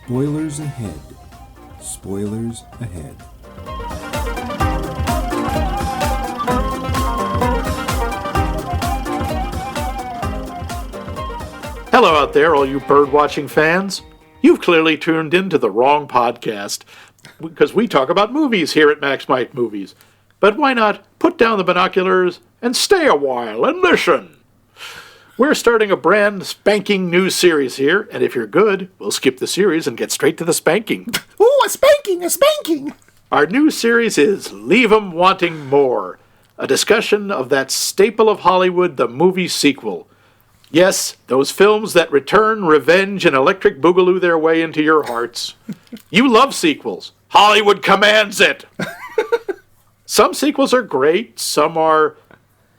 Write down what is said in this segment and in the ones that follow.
Spoilers ahead. Spoilers ahead. Hello out there, all you bird-watching fans. You've clearly tuned into the wrong podcast, because we talk about movies here at Max Mike Movies. But why not put down the binoculars and stay a while and listen? We're starting a brand spanking new series here, and if you're good, we'll skip the series and get straight to the spanking. Ooh, a spanking, a spanking! Our new series is Leave 'Em Wanting More, a discussion of that staple of Hollywood, the movie sequel. Yes, those films that return revenge and electric boogaloo their way into your hearts. You love sequels. Hollywood commands it. Some sequels are great, some are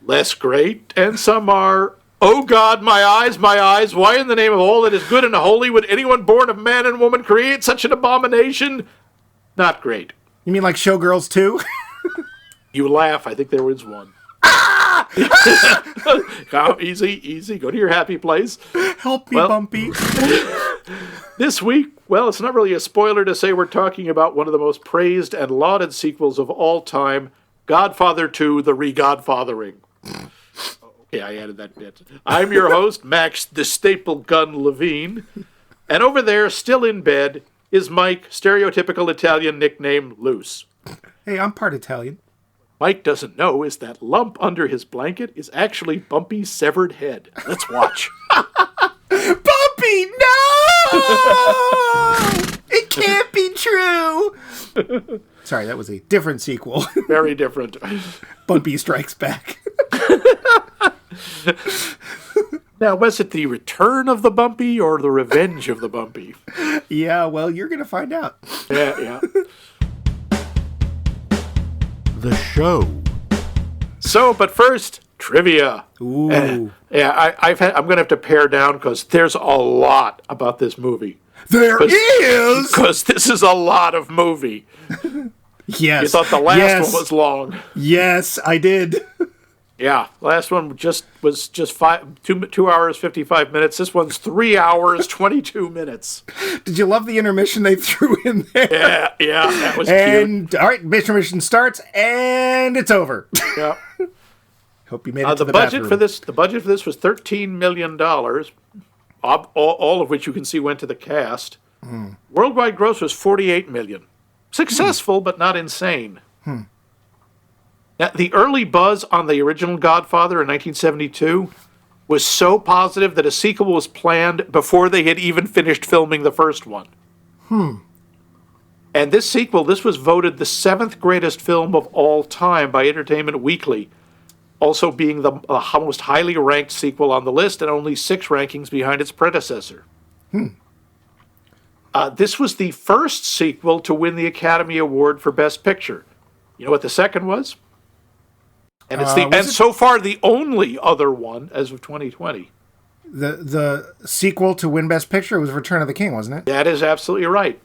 less great, and some are, oh God, my eyes, why in the name of all that is good and holy would anyone born of man and woman create such an abomination? Not great. You mean like Showgirls 2? You laugh, I think there was one. Easy, go to your happy place. Help me, Bumpy. This week, well, it's not really a spoiler to say we're talking about one of the most praised and lauded sequels of all time, Godfather II, The Re-Godfathering. Okay, I added that bit. I'm your host, Max the Staple Gun Levine, and over there, still in bed, is Mike, stereotypical Italian nickname Loose. Hey, I'm part Italian. Mike doesn't know is that lump under his blanket is actually Bumpy's severed head. Let's watch. Bumpy, no! It can't be true! Sorry, that was a different sequel. Very different. Bumpy Strikes Back. Now, was it the return of the Bumpy or the revenge of the Bumpy? Yeah, well, you're going to find out. Yeah. The show. So, but first, trivia. Ooh. I'm going to have to pare down because there's a lot about this movie. There is! Because this is a lot of movie. Yes. You thought the last one was long. Yes, I did. Yeah, last one was 2 hours, 55 minutes. This one's 3 hours, 22 minutes. Did you love the intermission they threw in there? Yeah, that was and, cute. All right, intermission starts, and it's over. Yeah. Hope you made it to the budget bathroom. The budget for this was $13 million, all of which you can see went to the cast. Worldwide gross was $48 million. Successful, but not insane. Now, the early buzz on the original Godfather in 1972 was so positive that a sequel was planned before they had even finished filming the first one. And this sequel, this was voted the 7th greatest film of all time by Entertainment Weekly, also being the most highly ranked sequel on the list and only 6 rankings behind its predecessor. This was the first sequel to win the Academy Award for Best Picture. You know what the second was? And it's so far the only other one as of 2020. The sequel to win Best Picture was Return of the King, wasn't it? That is absolutely right.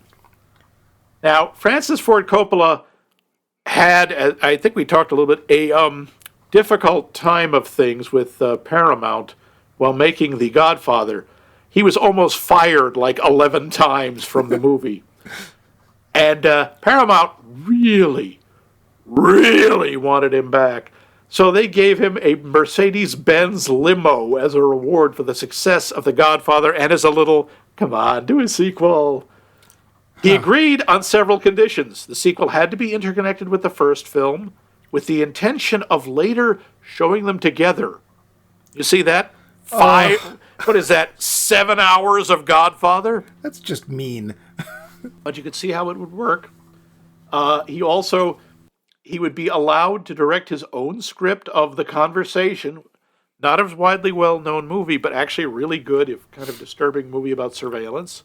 Now, Francis Ford Coppola had, I think we talked a little bit, a difficult time of things with Paramount while making The Godfather. He was almost fired like 11 times from the movie. And Paramount really wanted him back. So they gave him a Mercedes-Benz limo as a reward for the success of The Godfather and as a little, come on, do a sequel. He agreed on several conditions. The sequel had to be interconnected with the first film with the intention of later showing them together. You see that? What is that, 7 hours of Godfather? That's just mean. But you could see how it would work. He would be allowed to direct his own script of The Conversation, not a widely well-known movie, but actually a really good, if kind of disturbing movie about surveillance.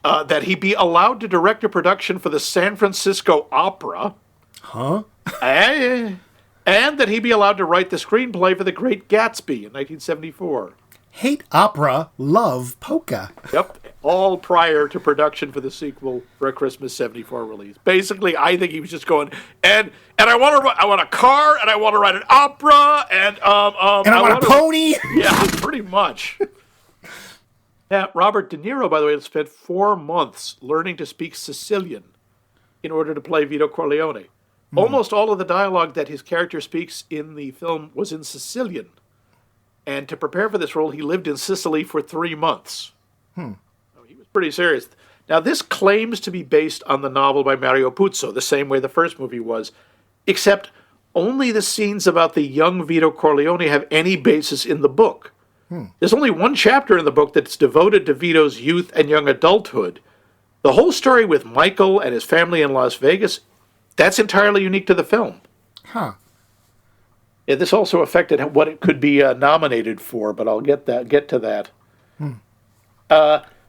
That he be allowed to direct a production for the San Francisco Opera. Huh? And that he be allowed to write the screenplay for The Great Gatsby in 1974. Hate opera, love polka. Yep, all prior to production for the sequel for a Christmas '74 release. Basically, I think he was just going, and I want a car, and I want to write an opera, and I want a pony. Yeah, pretty much. Now, Robert De Niro, by the way, had spent 4 months learning to speak Sicilian in order to play Vito Corleone. Almost all of the dialogue that his character speaks in the film was in Sicilian. And to prepare for this role, he lived in Sicily for 3 months. So he was pretty serious. Now, this claims to be based on the novel by Mario Puzo, the same way the first movie was, except only the scenes about the young Vito Corleone have any basis in the book. There's only one chapter in the book that's devoted to Vito's youth and young adulthood. The whole story with Michael and his family in Las Vegas, that's entirely unique to the film. Huh. Yeah, this also affected what it could be nominated for, but I'll get to that.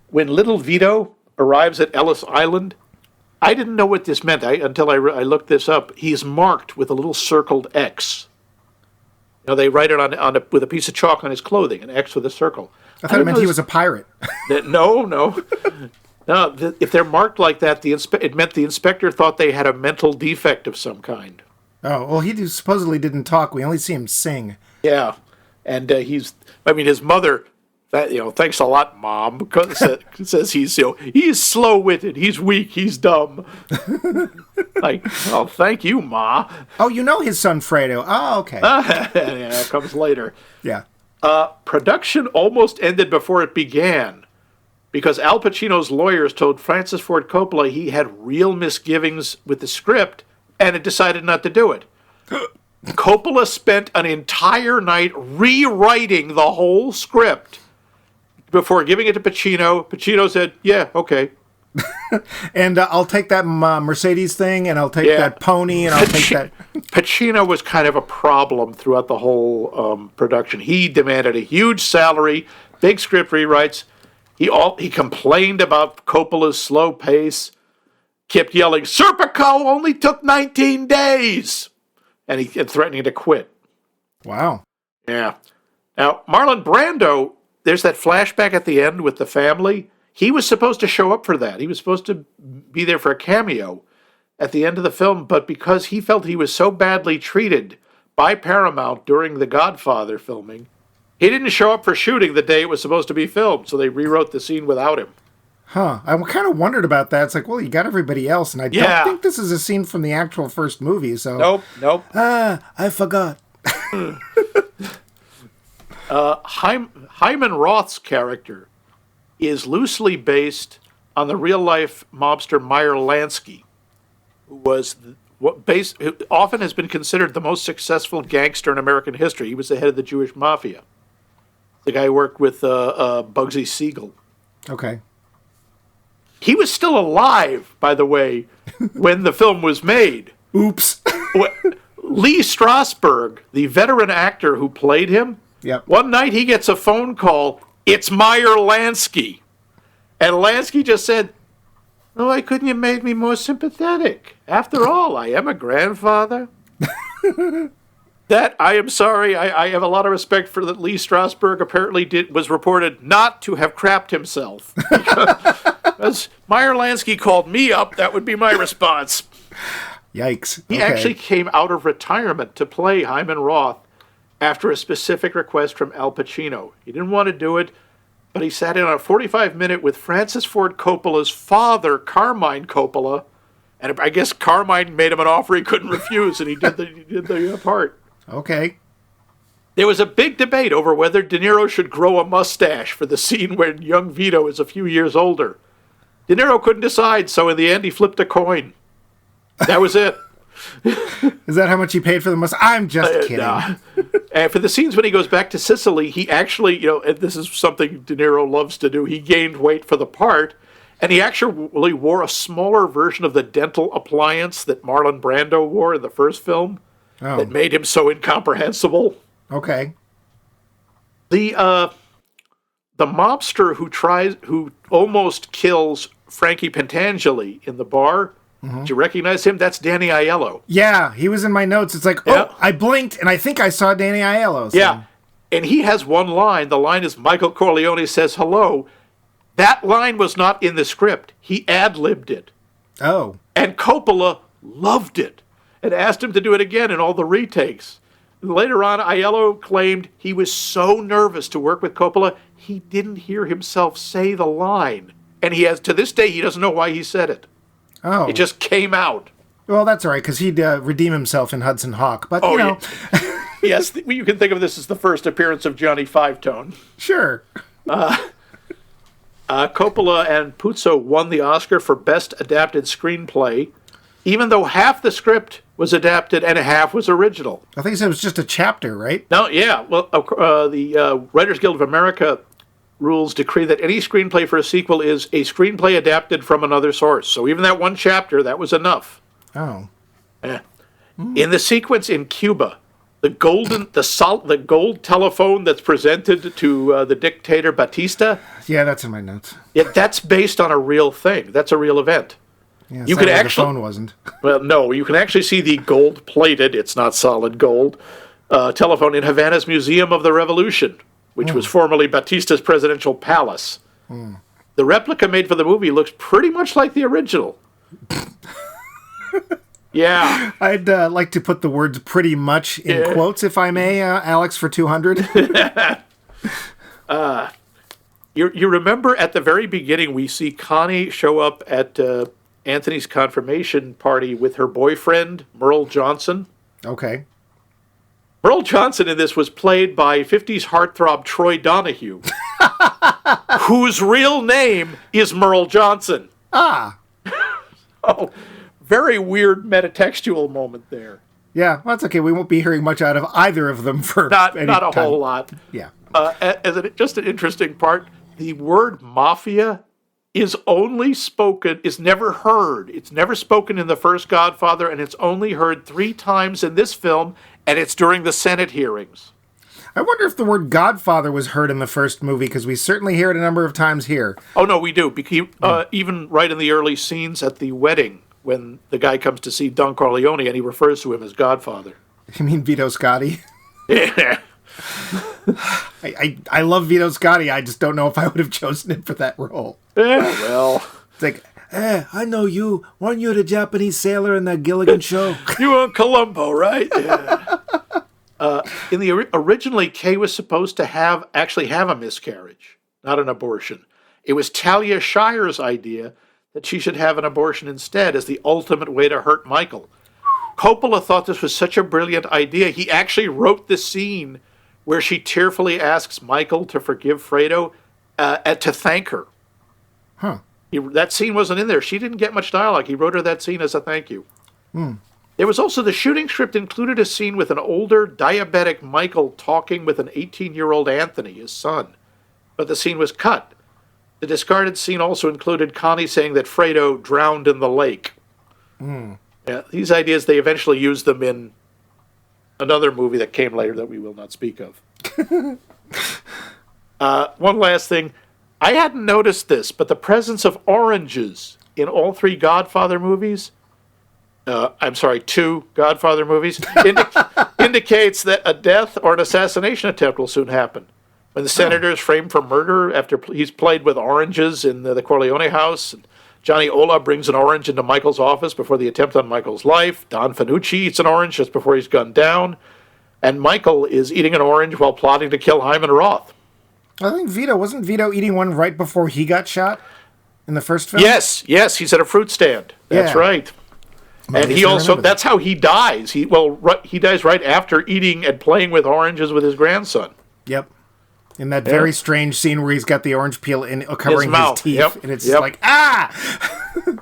When little Vito arrives at Ellis Island, I didn't know what this meant until I looked this up. He's marked with a little circled X. You know, they write it with a piece of chalk on his clothing, an X with a circle. I thought it meant he was a pirate. No. If they're marked like that, it meant the inspector thought they had a mental defect of some kind. Oh, well, he supposedly didn't talk. We only see him sing. Yeah, and his mother, thanks a lot, Mom, because says he's slow-witted, he's weak, he's dumb. Like, oh, thank you, Ma. Oh, you know his son Fredo. Oh, okay. Yeah, it comes later. Yeah. Production almost ended before it began because Al Pacino's lawyers told Francis Ford Coppola he had real misgivings with the script and had decided not to do it. Coppola spent an entire night rewriting the whole script before giving it to Pacino. Pacino said, yeah, okay. And I'll take that Mercedes thing, and I'll take that pony, and I'll take that. Pacino was kind of a problem throughout the whole production. He demanded a huge salary, big script rewrites. He complained about Coppola's slow pace, kept yelling, Serpico only took 19 days, and threatening to quit. Wow. Yeah. Now, Marlon Brando, there's that flashback at the end with the family. He was supposed to show up for that. He was supposed to be there for a cameo at the end of the film, but because he felt he was so badly treated by Paramount during the Godfather filming, he didn't show up for shooting the day it was supposed to be filmed, so they rewrote the scene without him. Huh. I kind of wondered about that. It's like, well, you got everybody else, and I don't think this is a scene from the actual first movie, so... Nope. I forgot. Hyman Roth's character is loosely based on the real-life mobster Meyer Lansky, who often has been considered the most successful gangster in American history. He was the head of the Jewish mafia. The guy who worked with Bugsy Siegel. Okay. He was still alive, by the way, when the film was made. Oops. Lee Strasberg, the veteran actor who played him, one night he gets a phone call, it's Meyer Lansky. And Lansky just said, oh, why couldn't you make me more sympathetic? After all, I am a grandfather. That, I am sorry, I have a lot of respect for that Lee Strasberg apparently was reported not to have crapped himself. Because Meyer Lansky called me up, that would be my response. Yikes. He actually came out of retirement to play Hyman Roth after a specific request from Al Pacino. He didn't want to do it, but he sat in on a 45-minute with Francis Ford Coppola's father, Carmine Coppola, and I guess Carmine made him an offer he couldn't refuse, and he did the part. Okay. There was a big debate over whether De Niro should grow a mustache for the scene when young Vito is a few years older. De Niro couldn't decide, so in the end he flipped a coin. That was it. Is that how much he paid for the mustache? I'm just kidding. Nah. And for the scenes when he goes back to Sicily, he actually, and this is something De Niro loves to do, he gained weight for the part, and he actually wore a smaller version of the dental appliance that Marlon Brando wore in the first film that made him so incomprehensible. Okay. The mobster who almost kills Frankie Pentangeli in the bar, do you recognize him? That's Danny Aiello. Yeah, he was in my notes. It's like, I blinked, and I think I saw Danny Aiello. So. Yeah, and he has one line. The line is Michael Corleone says hello. That line was not in the script. He ad-libbed it. Oh. And Coppola loved it and asked him to do it again in all the retakes. later on, Aiello claimed he was so nervous to work with Coppola, he didn't hear himself say the line. And to this day, he doesn't know why he said it. Oh. It just came out. Well, that's all right, because he'd redeem himself in Hudson Hawk. But, you know. Yeah. Yes, you can think of this as the first appearance of Johnny Five Tone. Sure. Coppola and Puzo won the Oscar for Best Adapted Screenplay, even though half the script was adapted and half was original. I think it was just a chapter, right? No, yeah. Well, the Writers Guild of America rules decree that any screenplay for a sequel is a screenplay adapted from another source. So even that one chapter, that was enough. Oh. Yeah. In the sequence in Cuba, the gold telephone that's presented to the dictator Batista. Yeah, that's in my notes. Yeah, that's based on a real thing. That's a real event. Yeah, you could actually, the phone wasn't. Well, no, you can actually see the gold-plated, it's not solid gold, telephone in Havana's Museum of the Revolution, which was formerly Batista's presidential palace. The replica made for the movie looks pretty much like the original. Yeah. I'd like to put the words pretty much in quotes, if I may, Alex, for 200. You remember at the very beginning, we see Connie show up at Anthony's confirmation party with her boyfriend, Merle Johnson. Okay. Merle Johnson in this was played by 50s heartthrob Troy Donahue, whose real name is Merle Johnson. Ah. Oh, very weird metatextual moment there. Yeah, well, that's okay. We won't be hearing much out of either of them for not any a time. whole lot. Yeah. Just an interesting part, the word mafia is never heard. It's never spoken in the first Godfather, and it's only heard 3 times in this film, and it's during the Senate hearings. I wonder if the word Godfather was heard in the first movie, because we certainly hear it a number of times here. Oh, no, we do. Even right in the early scenes at the wedding, when the guy comes to see Don Corleone, and he refers to him as Godfather. You mean Vito Scotti? Yeah. I love Vito Scotti. I just don't know if I would have chosen him for that role. Yeah, well. It's like, I know you. Weren't you the Japanese sailor in that Gilligan show? You were in Columbo, right? Yeah. Originally, Kay was supposed to actually have a miscarriage, not an abortion. It was Talia Shire's idea that she should have an abortion instead as the ultimate way to hurt Michael. Coppola thought this was such a brilliant idea, he actually wrote the scene where she tearfully asks Michael to forgive Fredo to thank her. Huh. That scene wasn't in there. She didn't get much dialogue. He wrote her that scene as a thank you. There was also the shooting script included a scene with an older, diabetic Michael talking with an 18-year-old Anthony, his son. But the scene was cut. The discarded scene also included Connie saying that Fredo drowned in the lake. Yeah, these ideas, they eventually used them in another movie that came later that we will not speak of. One last thing. I hadn't noticed this, but the presence of oranges in all 3 Godfather movies, 2 Godfather movies, indicates that a death or an assassination attempt will soon happen. When the senator is framed for murder after he's played with oranges in the Corleone house, and Johnny Ola brings an orange into Michael's office before the attempt on Michael's life, Don Fanucci eats an orange just before he's gunned down, and Michael is eating an orange while plotting to kill Hyman Roth. I think wasn't Vito eating one right before he got shot in the first film? Yes, he's at a fruit stand. That's right. And he also, that's how he dies. He dies right after eating and playing with oranges with his grandson. Yep. In that very strange scene where he's got the orange peel covering his teeth. And it's like,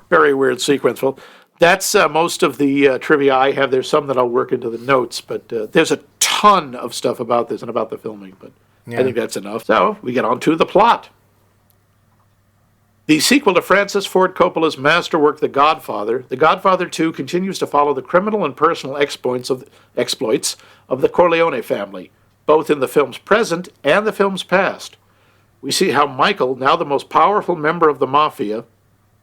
Very weird sequence. Well, that's most of the trivia I have. There's some that I'll work into the notes, but there's a ton of stuff about this and about the filming, but I think that's enough. So we get on to the plot. The sequel to Francis Ford Coppola's masterwork, The Godfather, The Godfather II continues to follow the criminal and personal exploits of the Corleone family, both in the film's present and the film's past. We see how Michael, now the most powerful member of the mafia,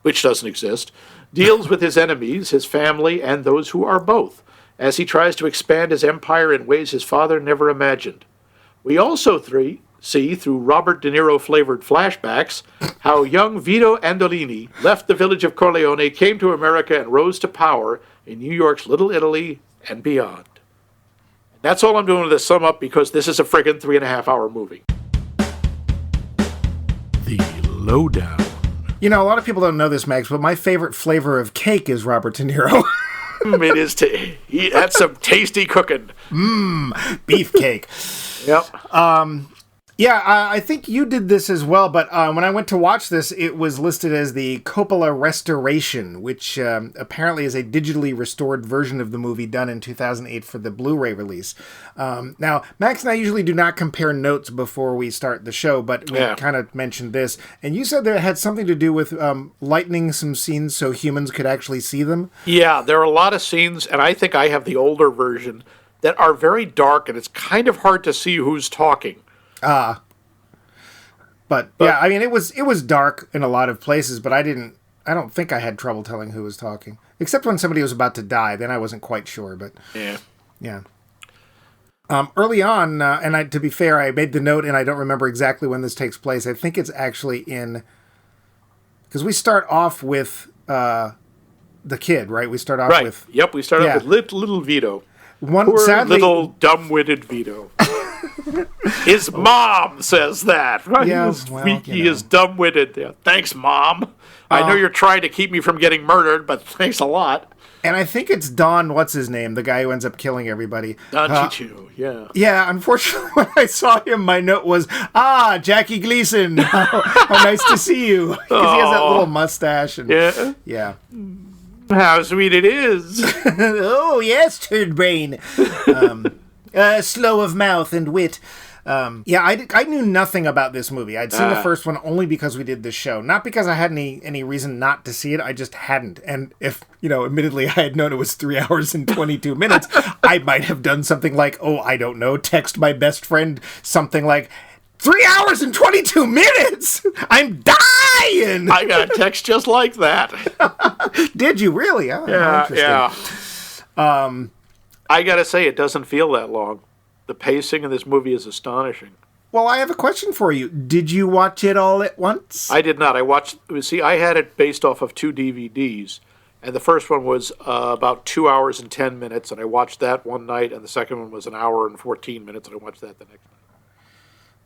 which doesn't exist, deals with his enemies, his family, and those who are both, as he tries to expand his empire in ways his father never imagined. We also see, through Robert De Niro-flavored flashbacks, how young Vito Andolini left the village of Corleone, came to America, and rose to power in New York's Little Italy and beyond. That's all I'm doing to sum up because this is a friggin' 3.5-hour movie. The Lowdown. You know, a lot of people don't know this, Max, but my favorite flavor of cake is Robert De Niro. It is. That's some tasty cooking. Beefcake. Yep. Yeah, I think you did this as well, but when I went to watch this, it was listed as the Coppola Restoration, which apparently is a digitally restored version of the movie done in 2008 for the Blu-ray release. Now, Max and I usually do not compare notes before we start the show, but we kind of mentioned this, and you said that it had something to do with lightening some scenes so humans could actually see them? Yeah, there are a lot of scenes, and I think I have the older version, that are very dark, and it's kind of hard to see who's talking. But yeah, I mean, it was dark in a lot of places, but I don't think I had trouble telling who was talking. Except when somebody was about to die, then I wasn't quite sure, but... Yeah. Early on, and to be fair, I made the note, and I don't remember exactly when this takes place. I think it's actually in... Because we start off with the kid, right? We start off with... Yep, we start off with little Vito. Sadly, little dumb-witted Vito. His mom says that, right? Yeah, He is dumb-witted. Yeah. Thanks, Mom. I know you're trying to keep me from getting murdered, but thanks a lot. And I think it's Don, what's his name, the guy who ends up killing everybody. Don Chichu, yeah. Yeah, unfortunately, when I saw him, my note was, Jackie Gleason, how nice to see you. Because he has that little mustache. And, yeah. How sweet it is. Oh, yes, turd brain. Slow of mouth and wit. I knew nothing about this movie. I'd seen the first one only because we did this show. Not because I had any reason not to see it. I just hadn't. And if, admittedly I had known it was 3 hours and 22 minutes, I might have done something like, I don't know, text my best friend something like, 3 hours and 22 minutes? I'm dying! I got a text just like that. Did you really? Oh, yeah. I gotta say, it doesn't feel that long. The pacing in this movie is astonishing. Well, I have a question for you. Did you watch it all at once? I did not. I had it based off of 2 DVDs. And the first one was about 2 hours and 10 minutes, and I watched that one night. And the second one was an hour and 14 minutes, and I watched that the next night.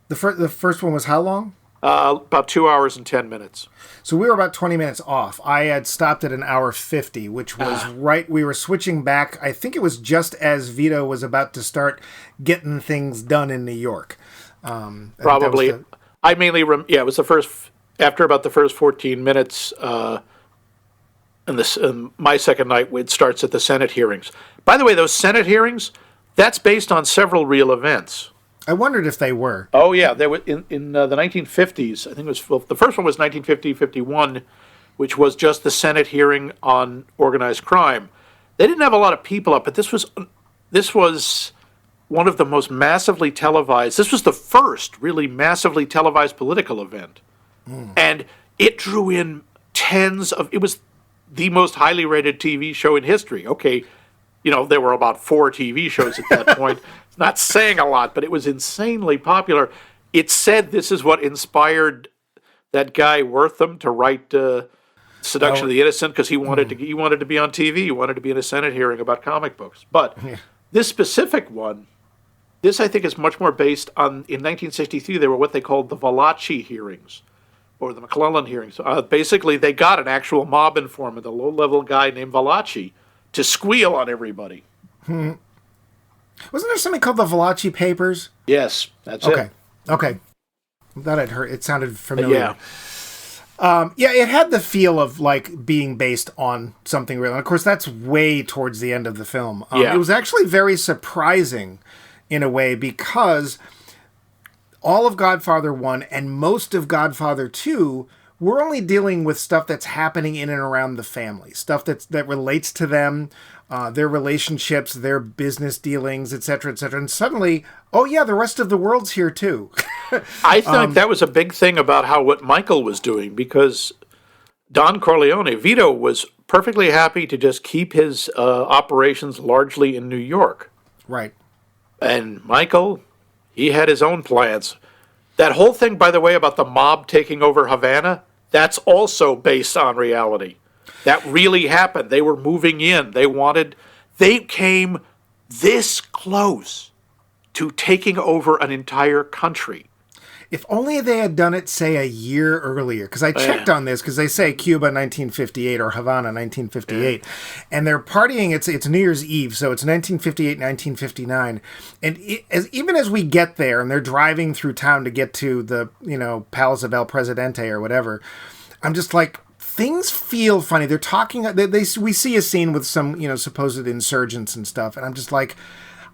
The first one was how long? About 2 hours and 10 minutes. So we were about 20 minutes off. I had stopped at an hour 50, which was right. We were switching back. I think it was just as Vito was about to start getting things done in New York. Probably. I mainly, it was the first, after about the first 14 minutes, and my second night, it starts at the Senate hearings. By the way, those Senate hearings, that's based on several real events. I wondered if they were. Oh, yeah. They were in the 1950s. I think it was, the first one was 1950-51, which was just the Senate hearing on organized crime. They didn't have a lot of people up, but this was one of the most massively televised. This was the first really massively televised political event. And it drew in it was the most highly rated TV show in history. Okay, there were about 4 TV shows at that point. Not saying a lot, but it was insanely popular. It said this is what inspired that guy Wortham to write Seduction of the Innocent, because he wanted to be on TV. He wanted to be in a Senate hearing about comic books. But this specific one, this I think is much more based on, in 1963, they were what they called the Valachi hearings, or the McClellan hearings. Basically, they got an actual mob informant, a low-level guy named Valachi, to squeal on everybody. Wasn't there something called the Valachi Papers? Yes, that's it. Okay. That I'd heard. It sounded familiar. It had the feel of like being based on something real. And of course, that's way towards the end of the film. It was actually very surprising in a way, because all of Godfather 1 and most of Godfather 2, we're only dealing with stuff that's happening in and around the family, stuff that relates to them, their relationships, their business dealings, etc., etc. And suddenly, the rest of the world's here too. I think that was a big thing about what Michael was doing, because Don Corleone, Vito, was perfectly happy to just keep his operations largely in New York. Right. And Michael, he had his own plans. That whole thing, by the way, about the mob taking over Havana, that's also based on reality. That really happened. They were moving in. They came this close to taking over an entire country. If only they had done it, say, a year earlier. Because I checked on this, because they say Cuba 1958 or Havana 1958. And they're partying, it's New Year's Eve, so it's 1958, 1959. And even as we get there, and they're driving through town to get to the, Palace of El Presidente or whatever, I'm just like, things feel funny. They're talking, we see a scene with some, supposed insurgents and stuff, and I'm just like,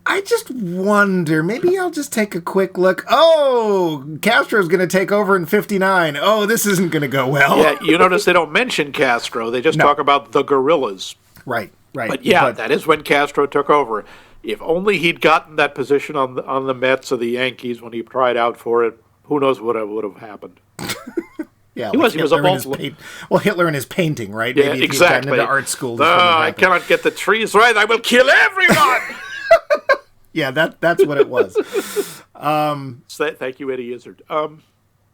I just wonder, maybe I'll just take a quick look. Oh, Castro's going to take over in 59. Oh, this isn't going to go well. Yeah, you notice they don't mention Castro. They just talk about the guerrillas. Right. But that is when Castro took over. If only he'd gotten that position on the Mets or the Yankees when he tried out for it, who knows what would have happened. Yeah, he was a Muslim. Hitler and his painting, right? Yeah, maybe exactly. If he'd gotten into art school. I cannot get the trees right. I will kill everyone. Yeah, that's what it was. Thank you, Eddie Izzard.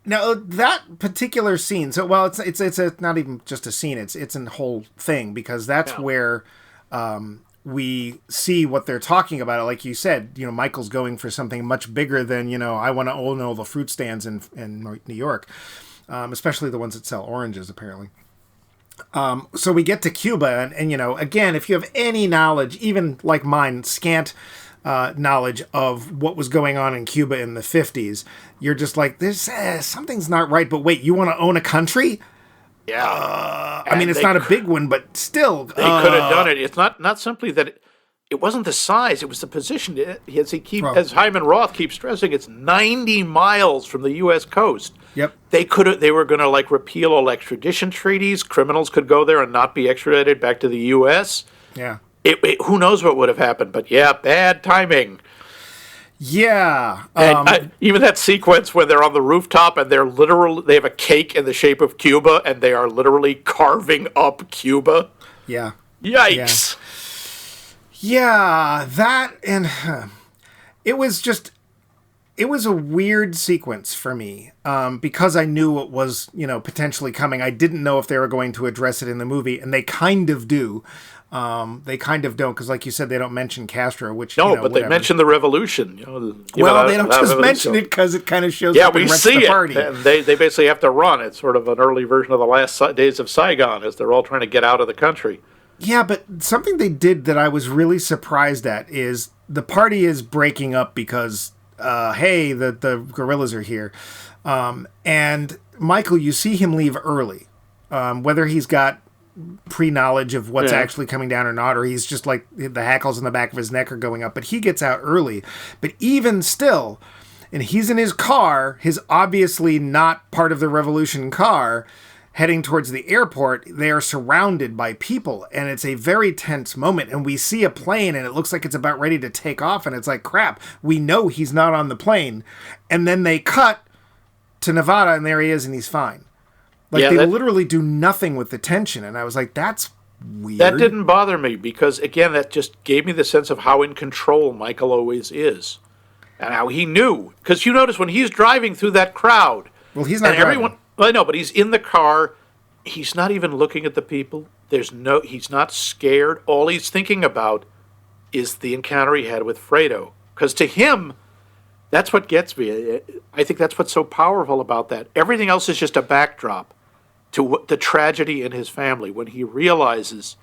Now that particular scene. So, well, it's not even just a scene. It's a whole thing, because that's where we see what they're talking about. Like you said, Michael's going for something much bigger than I want to own all the fruit stands in New York, especially the ones that sell oranges, apparently. So we get to Cuba, and again, if you have any knowledge, even like mine, scant knowledge of what was going on in Cuba in the 50s, you're just like, there's something's not right. But wait, you want to own a country? Yeah. I mean, it's not a big one, but still. They could have done it. It's not simply that it wasn't the size, it was the position. As Hyman Roth keeps stressing, it's 90 miles from the U.S. coast. Yep. They were going to repeal all extradition treaties. Criminals could go there and not be extradited back to the U.S. Yeah. Who knows what would have happened? But bad timing. Yeah. And even that sequence when they're on the rooftop and they have a cake in the shape of Cuba and they are literally carving up Cuba. Yeah. Yikes. Yeah, that, and it was a weird sequence for me, because I knew it was, potentially coming. I didn't know if they were going to address it in the movie, and they kind of do. They kind of don't, because like you said, they don't mention Castro, which, but whatever. they mention the revolution. They don't just mention it because it kind of shows up and wrecks the party. And they basically have to run. It's sort of an early version of the last days of Saigon, as they're all trying to get out of the country. Yeah, but something they did that I was really surprised at is the party is breaking up because, hey, the guerrillas are here. And Michael, you see him leave early. Whether he's got pre-knowledge of what's actually coming down or not, or he's just like the hackles in the back of his neck are going up, but he gets out early. But even still, and he's in his car, his obviously not part of the revolution car, heading towards the airport. They are surrounded by people, and it's a very tense moment, and we see a plane, and it looks like it's about ready to take off, and it's like, crap, we know he's not on the plane. And then they cut to Nevada, and there he is, and he's fine. They literally do nothing with the tension, and I was like, that's weird. That didn't bother me, because, again, that just gave me the sense of how in control Michael always is, and how he knew. Because you notice when he's driving through that crowd... Well, he's not driving. I know, but he's in the car. He's not even looking at the people. He's not scared. All he's thinking about is the encounter he had with Fredo. Because to him, that's what gets me. I think that's what's so powerful about that. Everything else is just a backdrop to the tragedy in his family. When he realizes,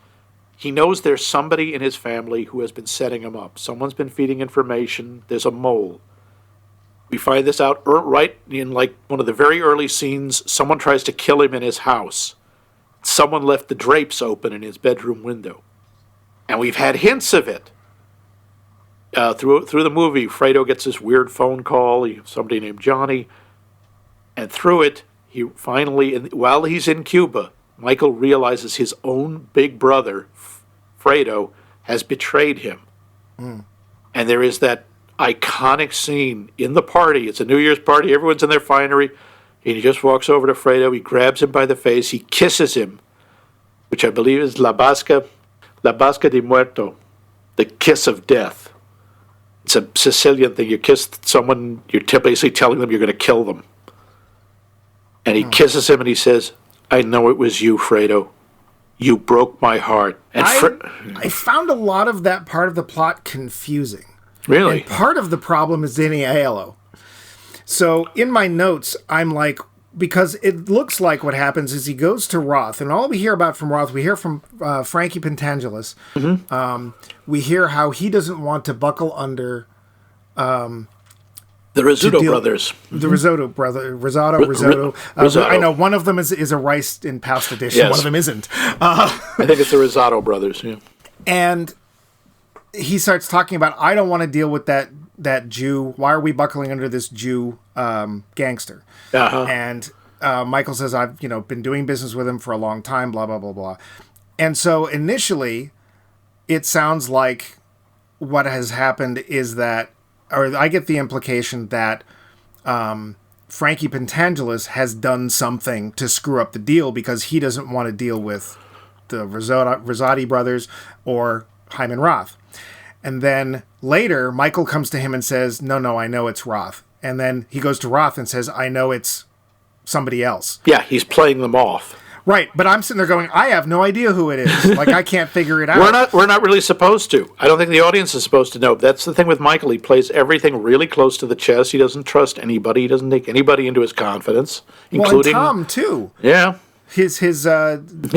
he knows there's somebody in his family who has been setting him up. Someone's been feeding information. There's a mole. We find this out right in one of the very early scenes. Someone tries to kill him in his house. Someone left the drapes open in his bedroom window. And we've had hints of it. Through the movie, Fredo gets this weird phone call, somebody named Johnny. And through it, he finally, while he's in Cuba, Michael realizes his own big brother, Fredo, has betrayed him. Mm. And there is that iconic scene in the party. It's a New Year's party. Everyone's in their finery. And he just walks over to Fredo. He grabs him by the face. He kisses him, which I believe is la basca de muerto, the kiss of death. It's a Sicilian thing. You kiss someone, you're basically telling them you're going to kill them. And he kisses him and he says, I know it was you, Fredo. You broke my heart. And I found a lot of that part of the plot confusing. Really? And part of the problem is Danny Aiello. So in my notes, I'm like, because it looks like what happens is he goes to Roth, and all we hear about from Roth, we hear from Frankie Pentangelis. We hear how he doesn't want to buckle under the Risotto brothers. The Risotto Risotto. I know one of them is a rice and pasta dish, and one of them isn't. I think it's the Risotto brothers, yeah. And he starts talking about, I don't want to deal with that Jew. Why are we buckling under this Jew gangster? And Michael says, I've been doing business with him for a long time, blah, blah, blah, blah. And so initially, it sounds like what has happened is that, or I get the implication that Frankie Pentangelis has done something to screw up the deal because he doesn't want to deal with the Rosati brothers or Hyman Roth. And then later, Michael comes to him and says, no, I know it's Roth. And then he goes to Roth and says, I know it's somebody else. Yeah, he's playing them off. Right, but I'm sitting there going, I have no idea who it is. Like, I can't figure it out. We're not really supposed to. I don't think the audience is supposed to know. That's the thing with Michael. He plays everything really close to the chest. He doesn't trust anybody. He doesn't take anybody into his confidence, including... Well, and Tom, too. Yeah. His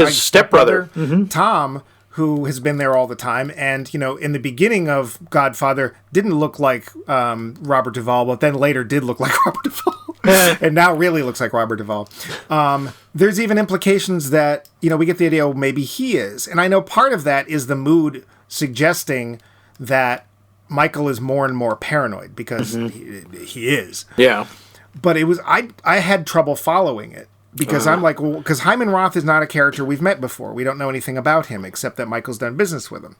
stepbrother, Tom, who has been there all the time, and in the beginning of Godfather didn't look like Robert Duvall, but then later did look like Robert Duvall, and now really looks like Robert Duvall. There's even implications that we get the idea, oh, maybe he is, and I know part of that is the mood suggesting that Michael is more and more paranoid because he is. Yeah, but it was I had trouble following it. Because I'm like, well, because Hyman Roth is not a character we've met before. We don't know anything about him except that Michael's done business with him.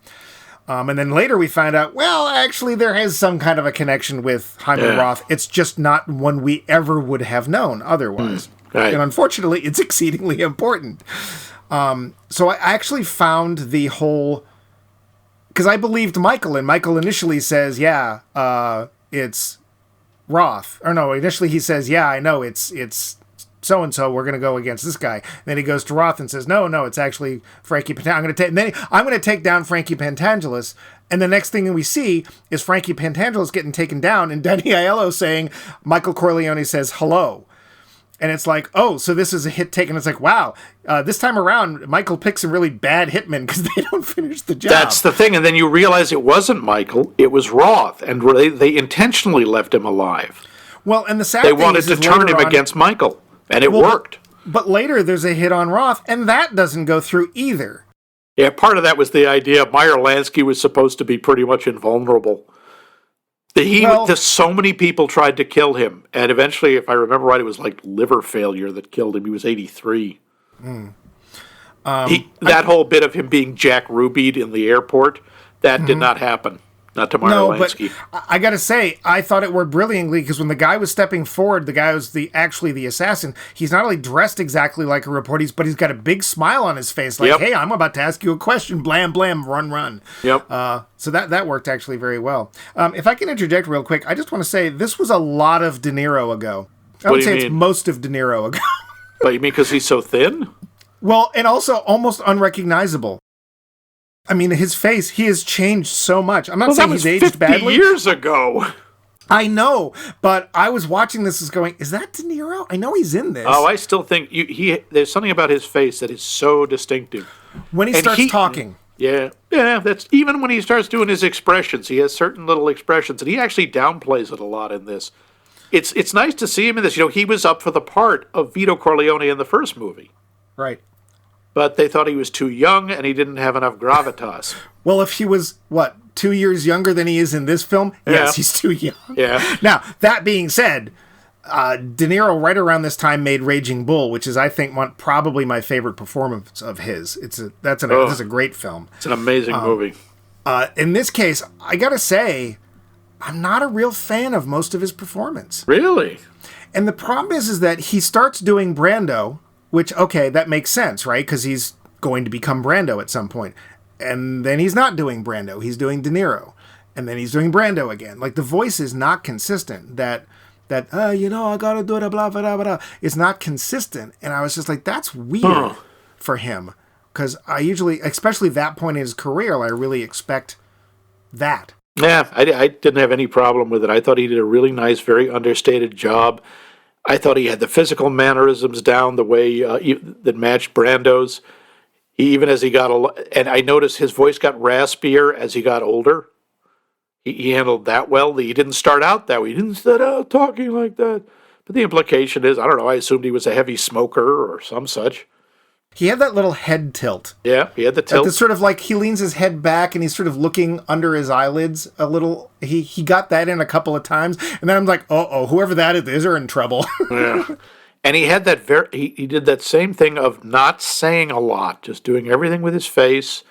And then later we find out, well, actually there is some kind of a connection with Hyman Roth. It's just not one we ever would have known otherwise. Right. And unfortunately, it's exceedingly important. So I actually found the whole... Because I believed Michael, and Michael initially says, it's Roth. Or no, initially he says, yeah, I know, it's so-and-so, we're going to go against this guy. And then he goes to Roth and says, no, it's actually Frankie Pentangelis. I'm going to take down Frankie Pentangelis. And the next thing that we see is Frankie Pentangelis getting taken down and Danny Aiello saying, Michael Corleone says, hello. And it's like, oh, so this is a hit taken. It's like, wow, this time around, Michael picks some really bad hitmen because they don't finish the job. That's the thing. And then you realize it wasn't Michael, it was Roth. And they intentionally left him alive. Well, and the sad thing is... They wanted to turn him against Michael. And it worked. But later there's a hit on Roth, and that doesn't go through either. Yeah, part of that was the idea Meyer Lansky was supposed to be pretty much invulnerable. So many people tried to kill him, and eventually, if I remember right, it was like liver failure that killed him. He was 83. That whole bit of him being Jack Rubied in the airport, that did not happen. Not to Meyer Lansky. But I got to say, I thought it worked brilliantly because when the guy was stepping forward, the guy was actually the assassin. He's not only dressed exactly like a reporter, but he's got a big smile on his face, like, hey, I'm about to ask you a question, blam, blam, run. Yep. So that worked actually very well. If I can interject real quick, I just want to say this was a lot of De Niro ago. I would say it's most of De Niro ago. But you mean because he's so thin? Well, and also almost unrecognizable. I mean, his face, he has changed so much. I'm not saying he's aged badly. 50 years ago. I know, but I was watching this as going, is that De Niro? I know he's in this. Oh, I still think there's something about his face that is so distinctive. When he starts talking. Yeah, that's even when he starts doing his expressions. He has certain little expressions, and he actually downplays it a lot in this. It's nice to see him in this. He was up for the part of Vito Corleone in the first movie. Right. But they thought he was too young and he didn't have enough gravitas. Well, if he was, 2 years younger than he is in this film? Yes, he's too young. Yeah. Now, that being said, De Niro right around this time made Raging Bull, which is, I think, probably my favorite performance of his. This is a great film. It's an amazing movie. In this case, I gotta say, I'm not a real fan of most of his performance. Really? And the problem is that he starts doing Brando, which, okay, that makes sense, right? Because he's going to become Brando at some point. And then he's not doing Brando. He's doing De Niro. And then he's doing Brando again. Like, the voice is not consistent. I gotta do it, blah, blah, blah, blah. It's not consistent. And I was just like, that's weird for him. Because I usually, especially that point in his career, I really expect that. Yeah, I didn't have any problem with it. I thought he did a really nice, very understated job. I thought he had the physical mannerisms down the way that matched Brando's. Even as he got and I noticed his voice got raspier as he got older. He handled that well. He didn't start out that way. He didn't start out talking like that. But the implication is, I don't know, I assumed he was a heavy smoker or some such. He had that little head tilt. Yeah, he had the tilt. It's sort of like he leans his head back and he's sort of looking under his eyelids a little. He got that in a couple of times. And then I'm like, whoever that is, they're in trouble. Yeah. And he had that he did that same thing of not saying a lot, just doing everything with his face.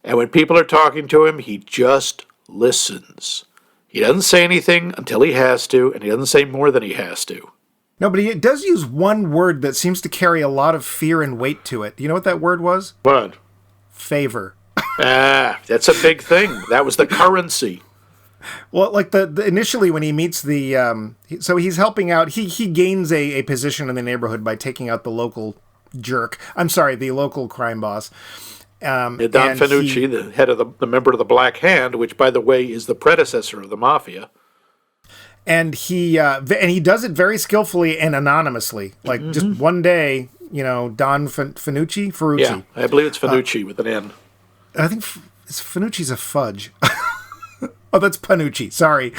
And when people are talking to him, he just listens. He doesn't say anything until he has to, and he doesn't say more than he has to. No, but he does use one word that seems to carry a lot of fear and weight to it. Do you know what that word was? What? Favor. That's a big thing. That was the currency. Well, like the initially when he meets the so he's helping out. He gains a position in the neighborhood by taking out the local jerk. I'm sorry, the local crime boss. Don Fanucci, the head of the member of the Black Hand, which by the way is the predecessor of the mafia. And he does it very skillfully and anonymously. Like just one day, Don Fanucci. Yeah, I believe it's Fanucci with an N. I think Fanucci's a fudge. Oh, that's Panucci. Sorry.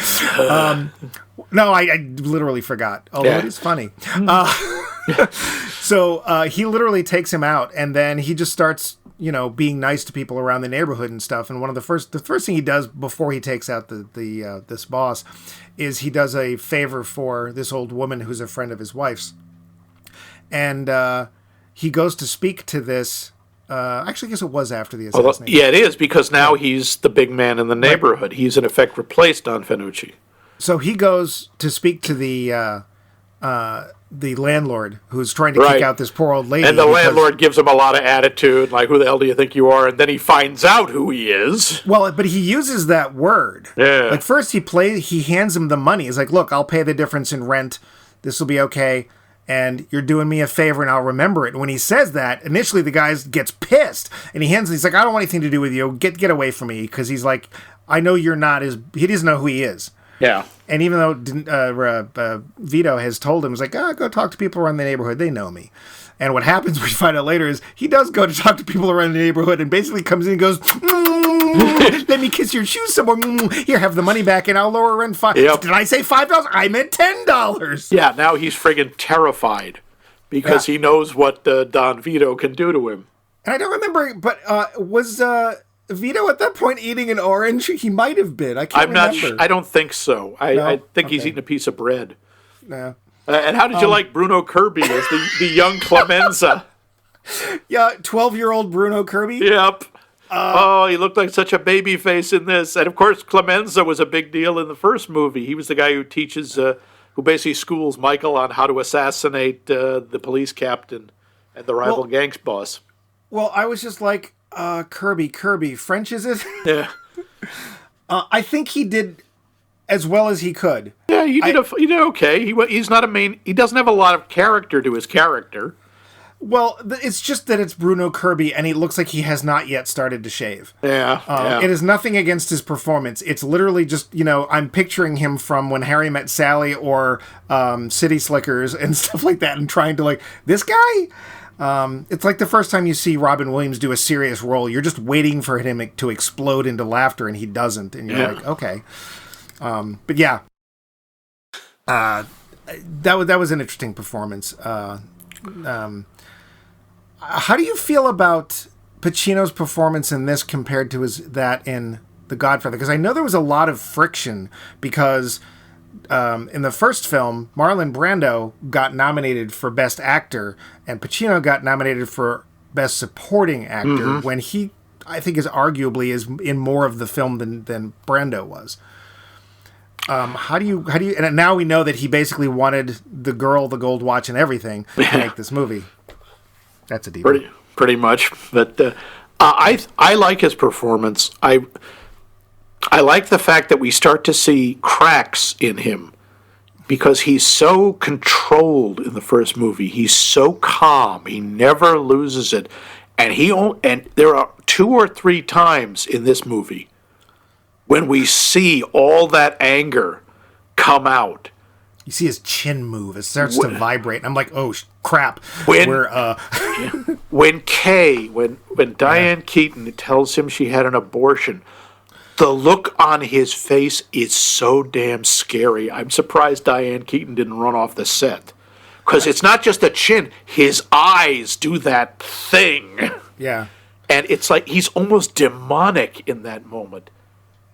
No, I literally forgot. Although it is funny. So he literally takes him out, and then he just starts, being nice to people around the neighborhood and stuff. And the first thing he does before he takes out this boss is he does a favor for this old woman who's a friend of his wife's, and he goes to speak to this. Actually, I guess it was after the assassination. Yeah, it is, because now he's the big man in the neighborhood. Right. He's, in effect, replaced Don Fanucci. So he goes to speak to the landlord who's trying to kick out this poor old lady. And the landlord gives him a lot of attitude, like, who the hell do you think you are? And then he finds out who he is. Well, but he uses that word. Yeah. Like, first he hands him the money. He's like, look, I'll pay the difference in rent. This will be okay. And you're doing me a favor, and I'll remember it. And when he says that, initially the guy gets pissed, and he's like, I don't want anything to do with you. Get away from me, because he's like, I know you're not as. He doesn't know who he is. Yeah. And even though Vito has told him, he's like, go talk to people around the neighborhood. They know me. And what happens, we find out later, is he does go to talk to people around the neighborhood and basically comes in and goes, let me kiss your shoes some more. Here, have the money back and I'll lower rent $5. Yep. Did I say $5? I meant $10. Yeah, now he's friggin' terrified because he knows what Don Vito can do to him. And I don't remember, but was Vito at that point eating an orange? He might have been. I can't remember. I don't think so. I think he's eating a piece of bread. No. And how did you like Bruno Kirby as the young Clemenza? Yeah, 12-year-old Bruno Kirby? Yep. He looked like such a baby face in this. And, of course, Clemenza was a big deal in the first movie. He was the guy who teaches, who basically schools Michael on how to assassinate the police captain and the rival gang's boss. Well, I was just like, Kirby, French, is it? Yeah. I think he did as well as he could. Yeah, he did okay. He's not a main. He doesn't have a lot of character to his character. Well, it's just that it's Bruno Kirby, and he looks like he has not yet started to shave. Yeah. It is nothing against his performance. It's literally just, I'm picturing him from When Harry Met Sally or City Slickers and stuff like that, and trying to, this guy? It's like the first time you see Robin Williams do a serious role. You're just waiting for him to explode into laughter, and he doesn't. And you're like, okay. But yeah. That was an interesting performance. How do you feel about Pacino's performance in this compared to that in The Godfather? Because I know there was a lot of friction because in the first film, Marlon Brando got nominated for Best Actor and Pacino got nominated for Best Supporting Actor when he, I think, is arguably in more of the film than Brando was. How do you, and now we know that he basically wanted the girl, the gold watch, and everything to make this movie. That's a deep pretty much. But I like his performance. I like the fact that we start to see cracks in him because he's so controlled in the first movie. He's so calm. He never loses it. And there are 2 or 3 times in this movie when we see all that anger come out. You see his chin move. It starts to vibrate. And I'm like, oh, crap. When Diane Keaton tells him she had an abortion, the look on his face is so damn scary. I'm surprised Diane Keaton didn't run off the set. Because it's not just a chin. His eyes do that thing. Yeah. And it's like he's almost demonic in that moment.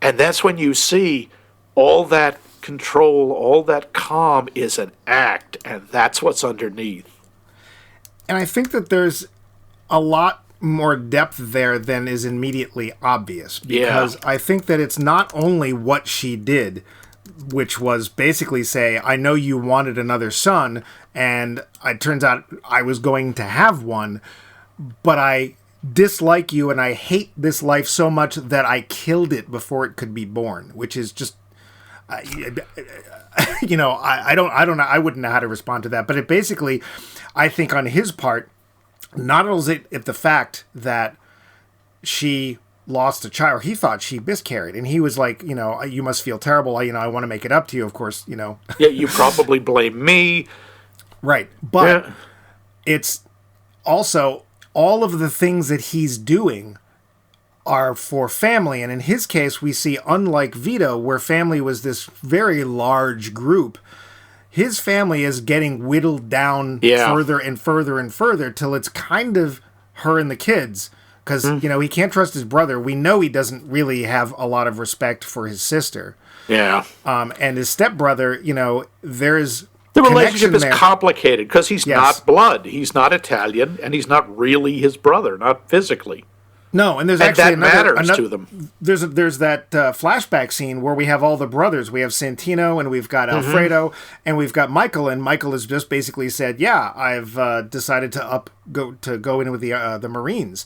And that's when you see all that control, all that calm is an act, and that's what's underneath. And I think that there's a lot more depth there than is immediately obvious. Because I think that it's not only what she did, which was basically say, I know you wanted another son, and it turns out I was going to have one, but I dislike you and I hate this life so much that I killed it before it could be born, which is just, you know, I don't know. I wouldn't know how to respond to that, but it basically, I think on his part, not only is it the fact that she lost a child, or he thought she miscarried, and he was like, you know, you must feel terrible. You know, I want to make it up to you, of course, you know. Yeah, you probably blame me. Right. But it's also all of the things that he's doing are for family. And in his case, we see, unlike Vito, where family was this very large group, his family is getting whittled down further and further and further till it's kind of her and the kids. Because, you know, he can't trust his brother. We know he doesn't really have a lot of respect for his sister. Yeah. And his stepbrother, you know, there's the relationship is complicated because he's not blood. He's not Italian, and he's not really his brother, not physically. No, and there's and actually that matters to them. There's that flashback scene where we have all the brothers. We have Santino, and we've got Alfredo, and we've got Michael. And Michael has just basically said, "Yeah, I've decided to go in with the Marines."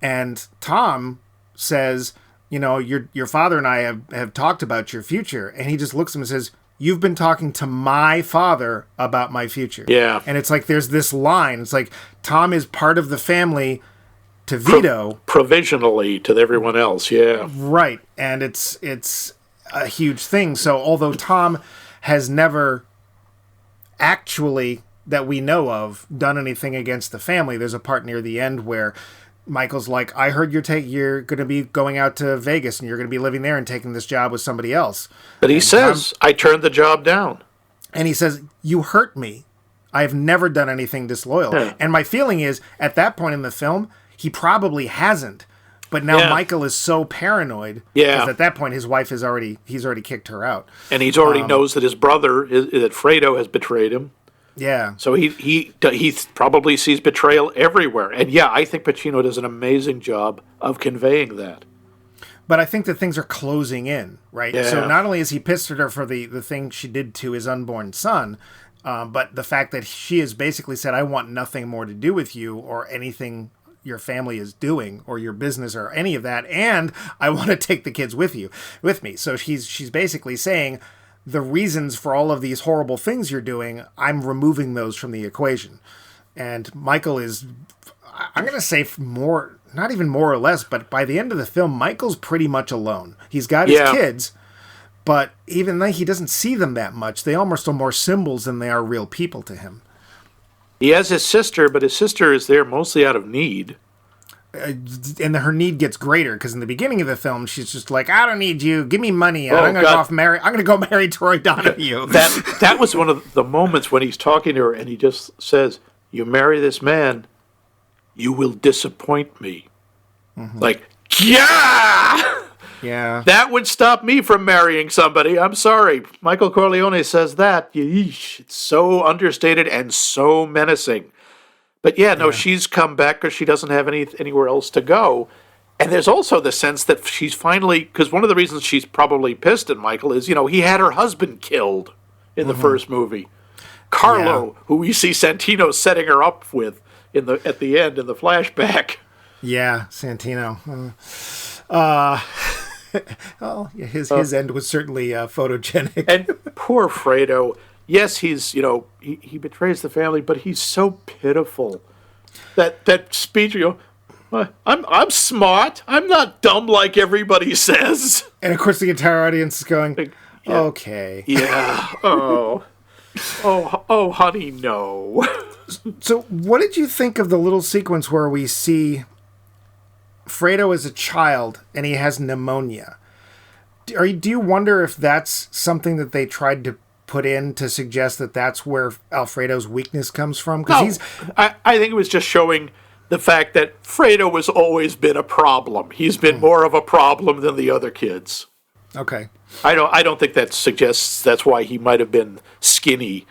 And Tom says, "You know, your father and I have talked about your future." And he just looks at him and says, "You've been talking to my father about my future." Yeah. And it's like there's this line. It's like Tom is part of the family to Vito. Provisionally to everyone else, yeah. Right. And it's a huge thing. So although Tom has never actually, that we know of, done anything against the family, there's a part near the end where Michael's like, I heard you're going to be going out to Vegas and you're going to be living there and taking this job with somebody else. But he says, I turned the job down. And he says, you hurt me. I've never done anything disloyal. Yeah. And my feeling is, at that point in the film, he probably hasn't. But now Michael is so paranoid. Yeah. Because at that point, his wife he's already kicked her out. And he's already knows that his brother, that Fredo, has betrayed him. Yeah. So he probably sees betrayal everywhere. And yeah, I think Pacino does an amazing job of conveying that. But I think that things are closing in, right? Yeah. So not only is he pissed at her for the thing she did to his unborn son, but the fact that she has basically said, I want nothing more to do with you or anything your family is doing or your business or any of that, and I want to take the kids with me. So she's basically saying, the reasons for all of these horrible things you're doing, I'm removing those from the equation. And Michael is, I'm going to say more, not even more or less, but by the end of the film, Michael's pretty much alone. He's got his kids, but even then he doesn't see them that much. They almost are more symbols than they are real people to him. He has his sister, but his sister is there mostly out of need. And her need gets greater because in the beginning of the film, she's just like, "I don't need you. Give me money. I'm going to go marry Troy Donahue." That was one of the moments when he's talking to her, and he just says, "You marry this man, you will disappoint me." Mm-hmm. Like, yeah, that would stop me from marrying somebody. I'm sorry, Michael Corleone says that. Yeesh, it's so understated and so menacing. But she's come back because she doesn't have anywhere else to go. And there's also the sense that she's finally, because one of the reasons she's probably pissed at Michael is, he had her husband killed in the first movie. Carlo, who we see Santino setting her up with at the end in the flashback. Yeah, Santino. His end was certainly photogenic. And poor Fredo. Yes, he's, he betrays the family, but he's so pitiful. That speech, I'm smart. I'm not dumb like everybody says. And of course, the entire audience is going, Yeah. okay. Yeah. Oh, honey, no. So, what did you think of the little sequence where we see Fredo as a child and he has pneumonia? Do you wonder if that's something that they tried to put in to suggest that that's where Alfredo's weakness comes from? No, I think it was just showing the fact that Fredo has always been a problem. He's been more of a problem than the other kids. Okay. I don't think that suggests that's why he might have been skinny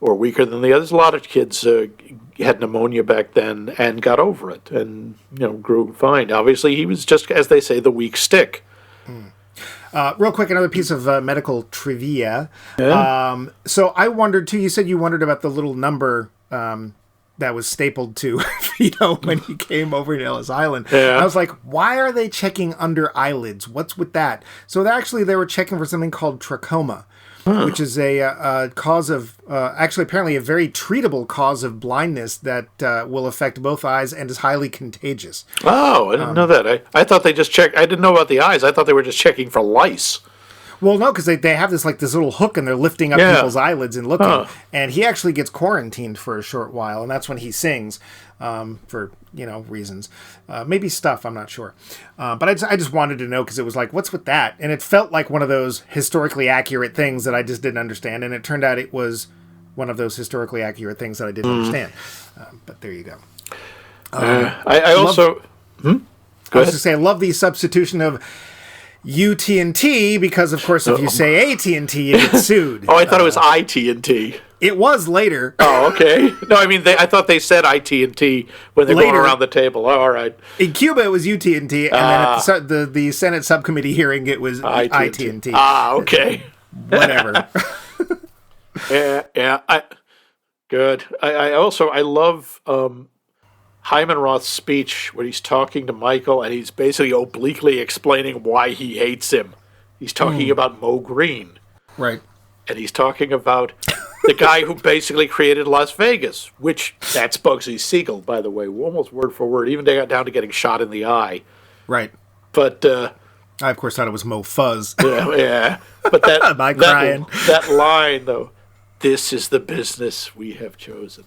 or weaker than the others. A lot of kids had pneumonia back then and got over it and grew fine. Obviously, he was just, as they say, the weak stick. Real quick, another piece of medical trivia. Yeah. So I wondered, too, you said you wondered about the little number that was stapled to Vito when he came over to Ellis Island. Yeah. I was like, why are they checking under eyelids? What's with that? So actually, they were checking for something called trachoma, which is a cause of, actually apparently a very treatable cause of blindness that will affect both eyes and is highly contagious. Oh, I didn't know that. I thought they just checked. I didn't know about the eyes. I thought they were just checking for lice. Well, no, because they have this little hook and they're lifting up people's eyelids and looking. And he actually gets quarantined for a short while, and that's when he sings for reasons. Maybe stuff, I'm not sure. But I just wanted to know because it was like, what's with that? And it felt like one of those historically accurate things that I just didn't understand. And it turned out it was one of those historically accurate things that I didn't understand. But there you go. I also... I was going to say, I love the substitution of UT&T because, of course, if you say AT&T, you get sued. I thought it was IT&T. It was later. Oh, okay. No, I mean, I thought they said IT&T when they were going around the table. Oh, all right. In Cuba, it was UT&T, and then at the Senate subcommittee hearing, it was IT&T. Ah, okay. Whatever. Yeah. Good. I love Hyman Roth's speech when he's talking to Michael, and he's basically obliquely explaining why he hates him. He's talking about Mo Green. Right. And he's talking about the guy who basically created Las Vegas, which that's Bugsy Siegel, by the way, almost word for word. Even they got down to getting shot in the eye. Right. But I, of course, thought it was Mo Fuzz. Yeah. But that that line, though, this is the business we have chosen.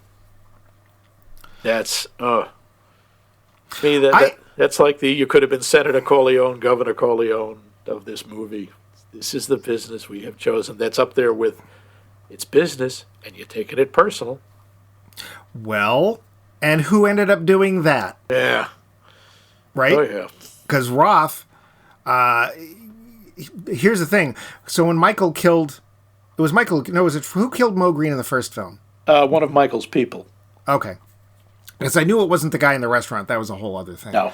That's that's like you could have been Senator Corleone, Governor Corleone of this movie. This is the business we have chosen. That's up there with it's business, and you're taking it personal. Well, and who ended up doing that? Yeah. Right? Oh, yeah. Because Roth, here's the thing. So when Michael killed, who killed Mo Green in the first film? One of Michael's people. Okay. Because I knew it wasn't the guy in the restaurant. That was a whole other thing. No.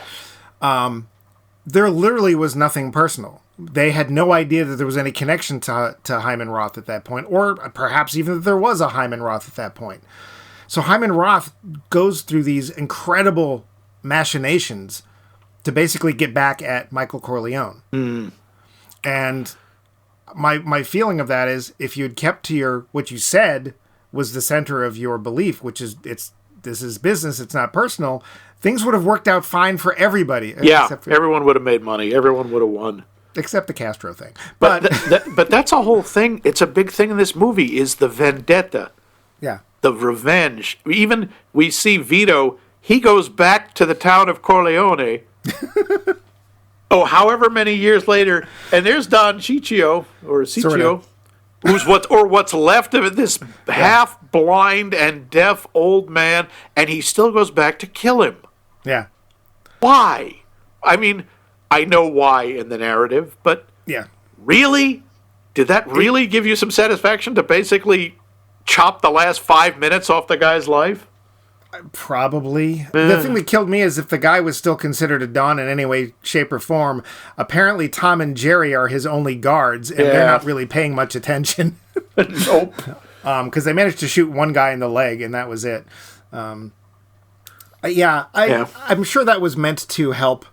There literally was nothing personal. They had no idea that there was any connection to Hyman Roth at that point, or perhaps even that there was a Hyman Roth at that point. So Hyman Roth goes through these incredible machinations to basically get back at Michael Corleone. Mm. And my feeling of that is, if you had kept to what you said was the center of your belief, which is this is business, it's not personal, things would have worked out fine for everybody. Yeah, everyone would have made money. Everyone would have won. Except the Castro thing. But that's a whole thing. It's a big thing in this movie, is the vendetta. Yeah. The revenge. Even we see Vito, he goes back to the town of Corleone. However many years later, and there's Don Ciccio, who's what's left of it, this half-blind and deaf old man, and he still goes back to kill him. Yeah. Why? I mean, I know why in the narrative, but really? Did that really give you some satisfaction to basically chop the last 5 minutes off the guy's life? Probably. The thing that killed me is if the guy was still considered a Don in any way, shape, or form, apparently Tom and Jerry are his only guards, and they're not really paying much attention. Nope. Because they managed to shoot one guy in the leg, and that was it. I'm sure that was meant to help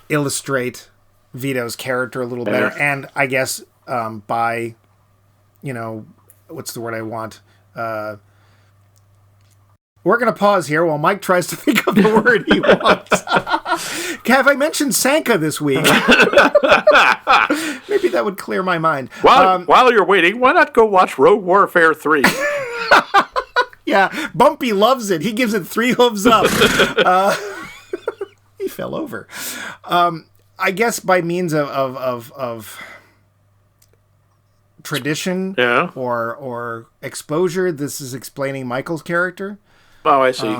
illustrate Vito's character a little better, and I guess by, what's the word I want? We're going to pause here while Mike tries to think of the word he wants. Have I mentioned Sanka this week? Maybe that would clear my mind. While you're waiting, why not go watch Road Warfare 3? Yeah, Bumpy loves it. He gives it 3 hooves up. He fell over. I guess by means of tradition or exposure, this is explaining Michael's character. Oh, I see.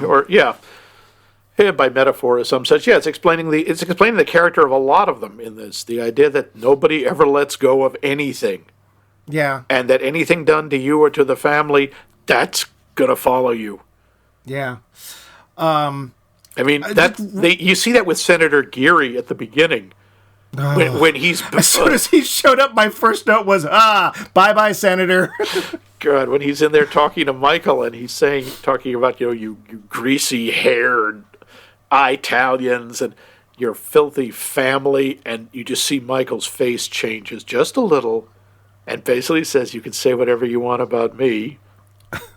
By metaphor or some such. Yeah, it's explaining the character of a lot of them in this. The idea that nobody ever lets go of anything. Yeah. And that anything done to you or to the family, that's gonna follow you. Yeah. I mean, you see that with Senator Geary at the beginning. When he's... As soon as he showed up, my first note was, bye-bye, Senator. God, when he's in there talking to Michael and he's talking about, you greasy-haired Italians and your filthy family, and you just see Michael's face changes just a little and basically says, you can say whatever you want about me,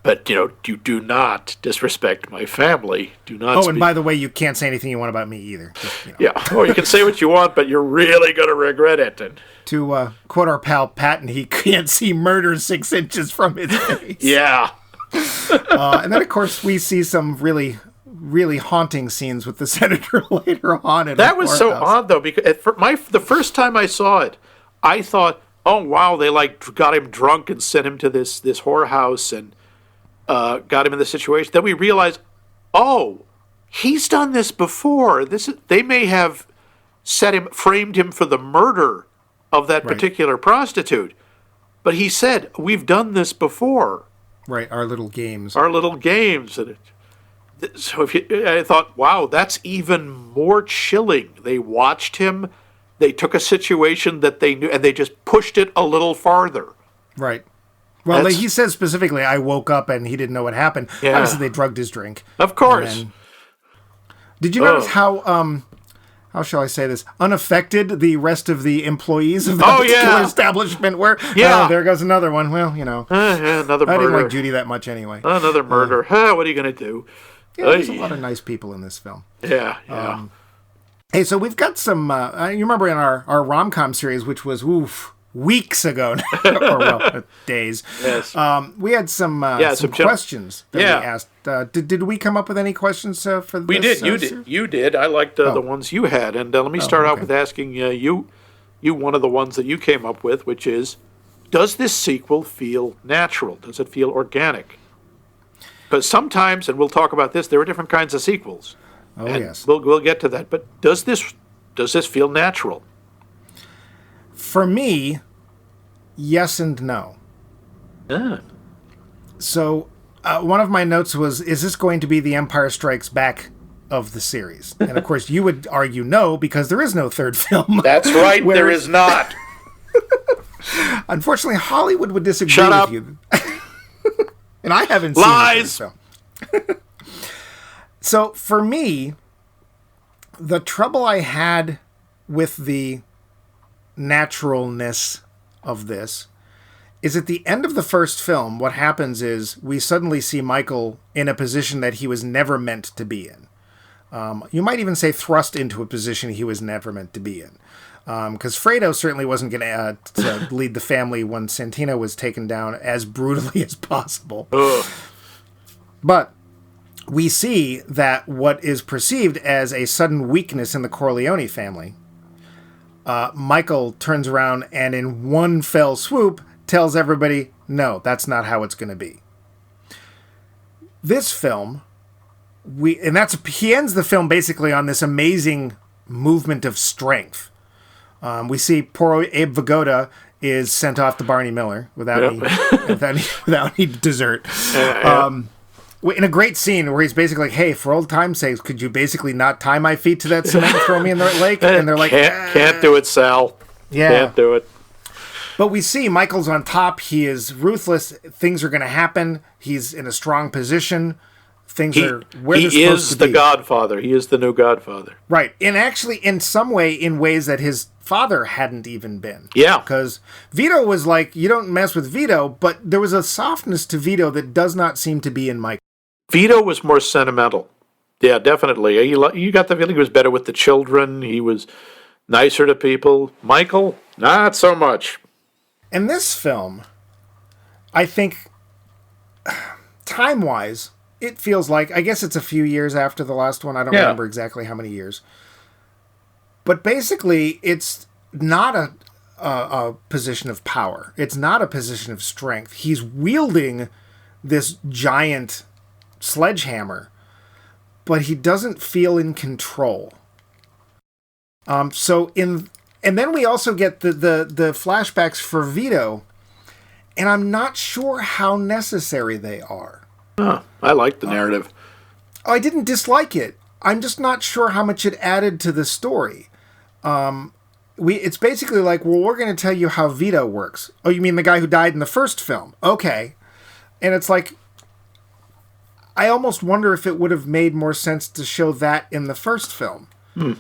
but, you do not disrespect my family. Do not speak. And by the way, you can't say anything you want about me either. Just, Yeah. Oh, you can say what you want, but you're really going to regret it. And to quote our pal Patton, he can't see murder 6 inches from his face. Yeah. And then, of course, we see some really, really haunting scenes with the senator later on. That was so odd, though, because the first time I saw it, I thought, oh, wow, they got him drunk and sent him to this whorehouse and got him in the situation. Then we realized, oh, he's done this before. They may have framed him for the murder of that particular prostitute. But he said, we've done this before. Right, our little games. And so I thought, wow, that's even more chilling. They watched him. They took a situation that they knew, and they just pushed it a little farther. Right. Well, he says specifically, I woke up and he didn't know what happened. Yeah. Obviously, they drugged his drink. Of course. Did you notice how shall I say this, unaffected the rest of the employees of that particular establishment were? Yeah. There goes another one. Well, another murder. I didn't like Judy that much anyway. Another murder. What are you going to do? Yeah, there's a lot of nice people in this film. Yeah. Hey, so we've got some, you remember in our rom-com series, which was, weeks ago, or days. Yes. We had some questions that we asked. Did we come up with any questions for this? We did. You did. I liked the ones you had. And let me start out with asking you one of the ones that you came up with, which is, does this sequel feel natural? Does it feel organic? Because sometimes, and we'll talk about this, there are different kinds of sequels. Oh, yes. We'll get to that. But does this feel natural? For me, yes and no. So one of my notes was, is this going to be the Empire Strikes Back of the series? And of course, you would argue no, because there is no third film. That's right, there is not. Unfortunately, Hollywood would disagree Shut up. with you. And I haven't Lies. seen the third film. So for me, the trouble I had with the naturalness of this is at the end of the first film, what happens is we suddenly see Michael in a position that he was never meant to be in. You might even say thrust into a position he was never meant to be in. Because Fredo certainly wasn't going to lead the family when Santino was taken down as brutally as possible. Ugh. But we see that what is perceived as a sudden weakness in the Corleone family, Michael turns around and in one fell swoop tells everybody, no, that's not how it's going to be. This film, he ends the film basically on this amazing movement of strength. We see poor Abe Vigoda is sent off to Barney Miller without any dessert. In a great scene where he's basically like, hey, for old time's sakes, could you basically not tie my feet to that cement and throw me in the lake? And they're like, can't do it, Sal. Yeah. Can't do it. But we see Michael's on top. He is ruthless. Things are going to happen. He's in a strong position. Things are where they're supposed to be. He is the Godfather. He is the new Godfather. Right. And actually, in some way, in ways that his father hadn't even been. Yeah. Because Vito was like, you don't mess with Vito, but there was a softness to Vito that does not seem to be in Michael. Vito was more sentimental. Yeah, definitely. You got the feeling he was better with the children. He was nicer to people. Michael, not so much. In this film, I think, time-wise, it feels like, I guess it's a few years after the last one. I don't remember exactly how many years. But basically, it's not a position of power. It's not a position of strength. He's wielding this giant sledgehammer, but he doesn't feel in control. And then we also get the flashbacks for Vito, and I'm not sure how necessary they are. I like the narrative. I didn't dislike it. I'm just not sure how much it added to the story. It's basically like, well, we're going to tell you how Vito works. Oh, you mean the guy who died in the first film? Okay. And it's like, I almost wonder if it would have made more sense to show that in the first film. I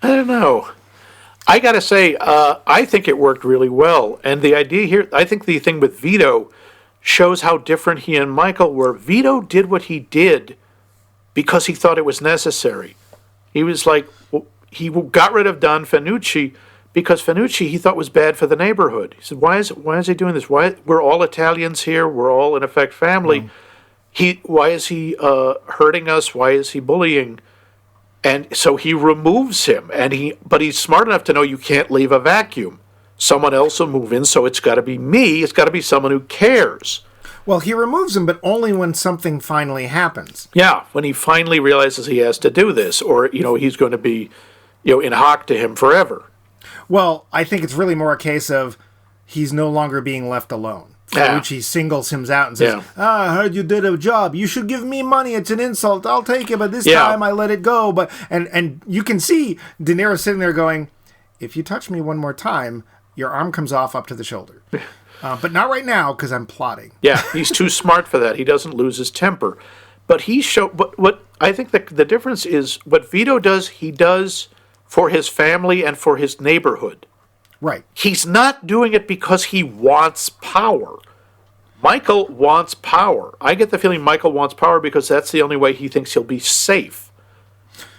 don't know. I got to say, I think it worked really well. And the idea here, I think the thing with Vito shows how different he and Michael were. Vito did what he did because he thought it was necessary. He was like, he got rid of Don Fanucci because Fanucci he thought was bad for the neighborhood. He said, why is he doing this? We're all Italians here. We're all, in effect, family. Why is he hurting us? Why is he bullying? And so he removes him. But he's smart enough to know you can't leave a vacuum. Someone else will move in, so it's got to be me. It's got to be someone who cares. Well, he removes him, but only when something finally happens. Yeah, when he finally realizes he has to do this, or he's going to be, in hock to him forever. Well, I think it's really more a case of he's no longer being left alone. Fanucci singles him out and says, I heard you did a job. You should give me money. It's an insult. I'll take it, but this time I let it go. But and you can see De Niro sitting there going, if you touch me one more time, your arm comes off up to the shoulder. But not right now, because I'm plotting. Yeah, he's too smart for that. He doesn't lose his temper. But what I think the difference is what Vito does, he does for his family and for his neighborhood. Right. He's not doing it because he wants power. Michael wants power. I get the feeling Michael wants power because that's the only way he thinks he'll be safe.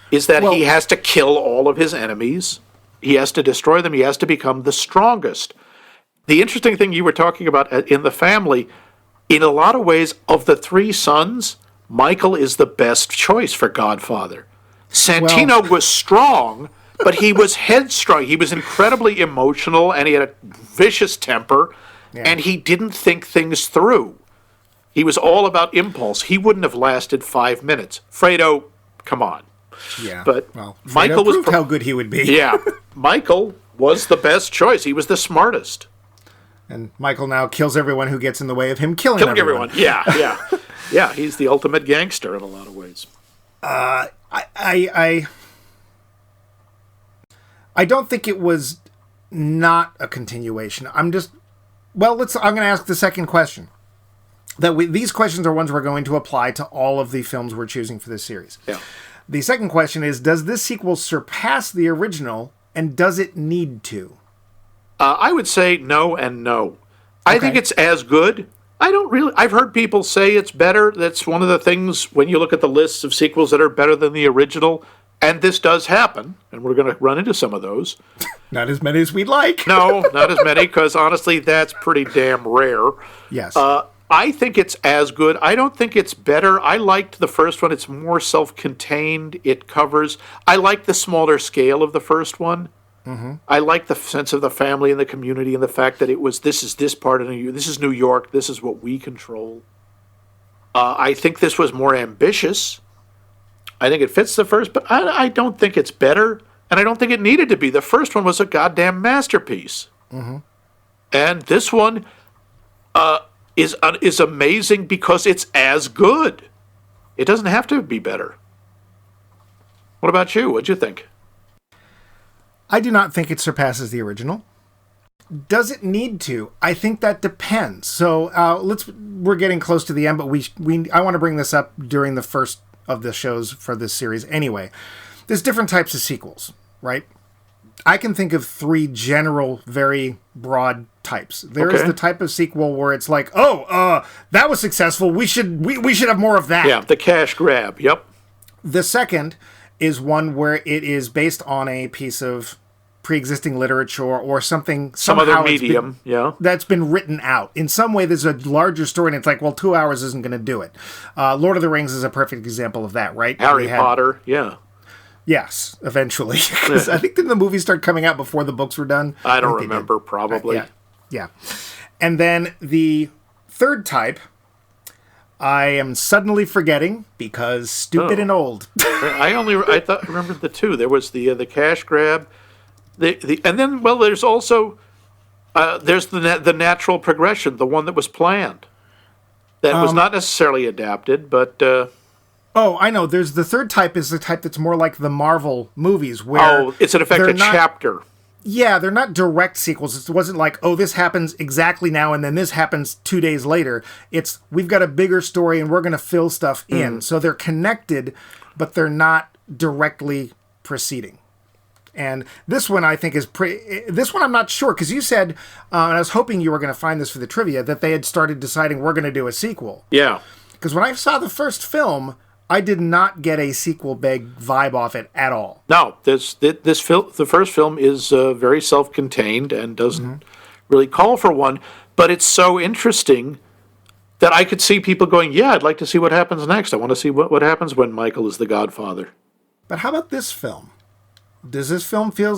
Is that he has to kill all of his enemies. He has to destroy them. He has to become the strongest. The interesting thing you were talking about in the family, in a lot of ways, of the three sons, Michael is the best choice for Godfather. Santino was strong, but he was headstrong. He was incredibly emotional, and he had a vicious temper, and he didn't think things through. He was all about impulse. He wouldn't have lasted 5 minutes. Fredo, come on. Yeah, but Michael proved how good he would be. Yeah, Michael was the best choice. He was the smartest. And Michael now kills everyone who gets in the way of him killing everyone. Yeah. Yeah, he's the ultimate gangster in a lot of ways. I don't think it was not a continuation. I'm going to ask the second question. These questions are ones we're going to apply to all of the films we're choosing for this series. Yeah. The second question is, does this sequel surpass the original, and does it need to? I would say no and no. I think it's as good. I've heard people say it's better. That's one of the things when you look at the lists of sequels that are better than the original, and this does happen, and we're going to run into some of those. Not as many as we'd like. No, not as many, because honestly, that's pretty damn rare. Yes. I think it's as good. I don't think it's better. I liked the first one. It's more self-contained. It covers... I like the smaller scale of the first one. Mm-hmm. I like the sense of the family and the community and the fact that this is this part of New York. This is New York. This is what we control. I think this was more ambitious. I think it fits the first, but I don't think it's better, and I don't think it needed to be. The first one was a goddamn masterpiece. Mm-hmm. And this one... is amazing because it's as good. It doesn't have to be better. What about you? What'd you think? I do not think it surpasses the original. Does it need to? I think that depends. So we're getting close to the end, but I want to bring this up during the first of the shows for this series anyway. There's different types of sequels, right? I can think of 3 general, very broad types. There's the type of sequel where it's like, that was successful. We should have more of that. Yeah, the cash grab. Yep. The second is one where it is based on a piece of pre-existing literature or something, some other medium, that's been written out. In some way, there's a larger story, and it's like, well, 2 hours isn't going to do it. Lord of the Rings is a perfect example of that, right? Harry Potter, yeah. Yes, eventually. Because I think didn't the movies start coming out before the books were done? I don't remember, probably. Yeah. And then the third type, I am suddenly forgetting because stupid and old. I remembered the two. There was the cash grab, and then there's also there's the natural progression, the one that was planned, that was not necessarily adapted, but. I know. There's the third type is the type that's more like the Marvel movies, where it's in effect a chapter. Yeah, they're not direct sequels. It wasn't like, this happens exactly now and then this happens 2 days later. It's, we've got a bigger story and we're going to fill stuff in. So they're connected, but they're not directly proceeding. And this one I think is this one I'm not sure, because you said, and I was hoping you were going to find this for the trivia, that they had started deciding we're going to do a sequel. Yeah. Because when I saw the first film, I did not get a sequel big vibe off it at all. No, the first film is very self-contained and doesn't really call for one, but it's so interesting that I could see people going, yeah, I'd like to see what happens next. I want to see what happens when Michael is the Godfather. But how about this film? Does this film feel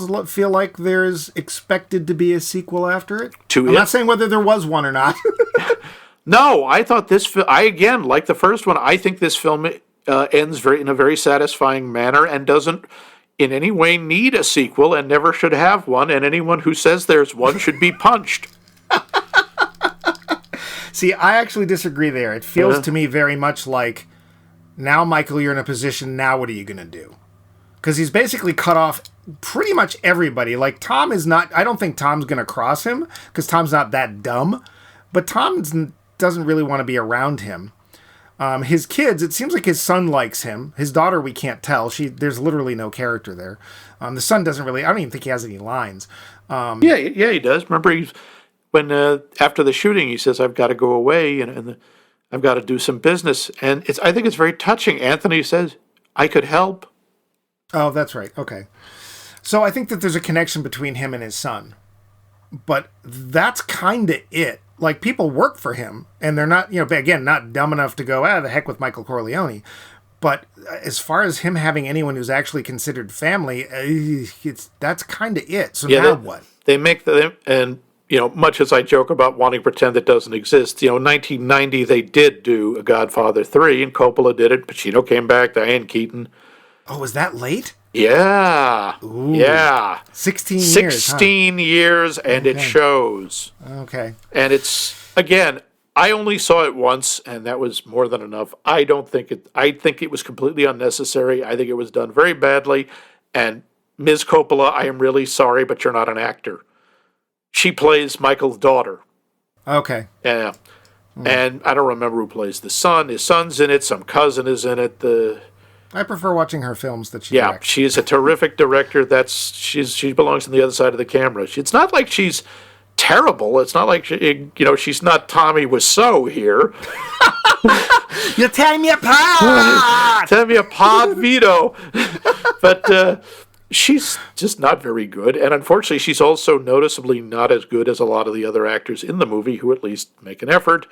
like there's expected to be a sequel after it? I'm not saying whether there was one or not. No, I thought this film, again, like the first one, I think this film ends in a very satisfying manner and doesn't in any way need a sequel and never should have one, and anyone who says there's one should be punched. See, I actually disagree there. It feels to me very much like, now, Michael, you're in a position, now what are you going to do? Because he's basically cut off pretty much everybody. Like, Tom is not, I don't think Tom's going to cross him, because Tom's not that dumb, but Tom doesn't really want to be around him. His kids, it seems like his son likes him. His daughter, we can't tell. There's literally no character there. The son doesn't really, I don't even think he has any lines. Yeah, he does. Remember, when after the shooting, he says, I've got to go away and I've got to do some business. And I think it's very touching. Anthony says, I could help. Oh, that's right. Okay. So I think that there's a connection between him and his son. But that's kind of it. Like, people work for him, and they're not, again, not dumb enough to go, the heck with Michael Corleone. But as far as him having anyone who's actually considered family, that's kind of it. So now what? They make and much as I joke about wanting to pretend it doesn't exist, 1990 they did do a Godfather 3, and Coppola did it. Pacino came back, Diane Keaton. Oh, was that late? Yeah. Ooh. Yeah. 16 years. 16 years, and it shows. Okay. And it's, again, I only saw it once, and that was more than enough. I think it was completely unnecessary. I think it was done very badly. And Ms. Coppola, I am really sorry, but you're not an actor. She plays Michael's daughter. Okay. Yeah. And I don't remember who plays the son. His son's in it. Some cousin is in it. I prefer watching her films that she directs. She's a terrific director. She belongs on the other side of the camera. It's not like she's terrible. It's not like she's not Tommy Wiseau here. You're tearing me apart. Tearing me apart, Vito. But she's just not very good, and unfortunately, she's also noticeably not as good as a lot of the other actors in the movie who at least make an effort.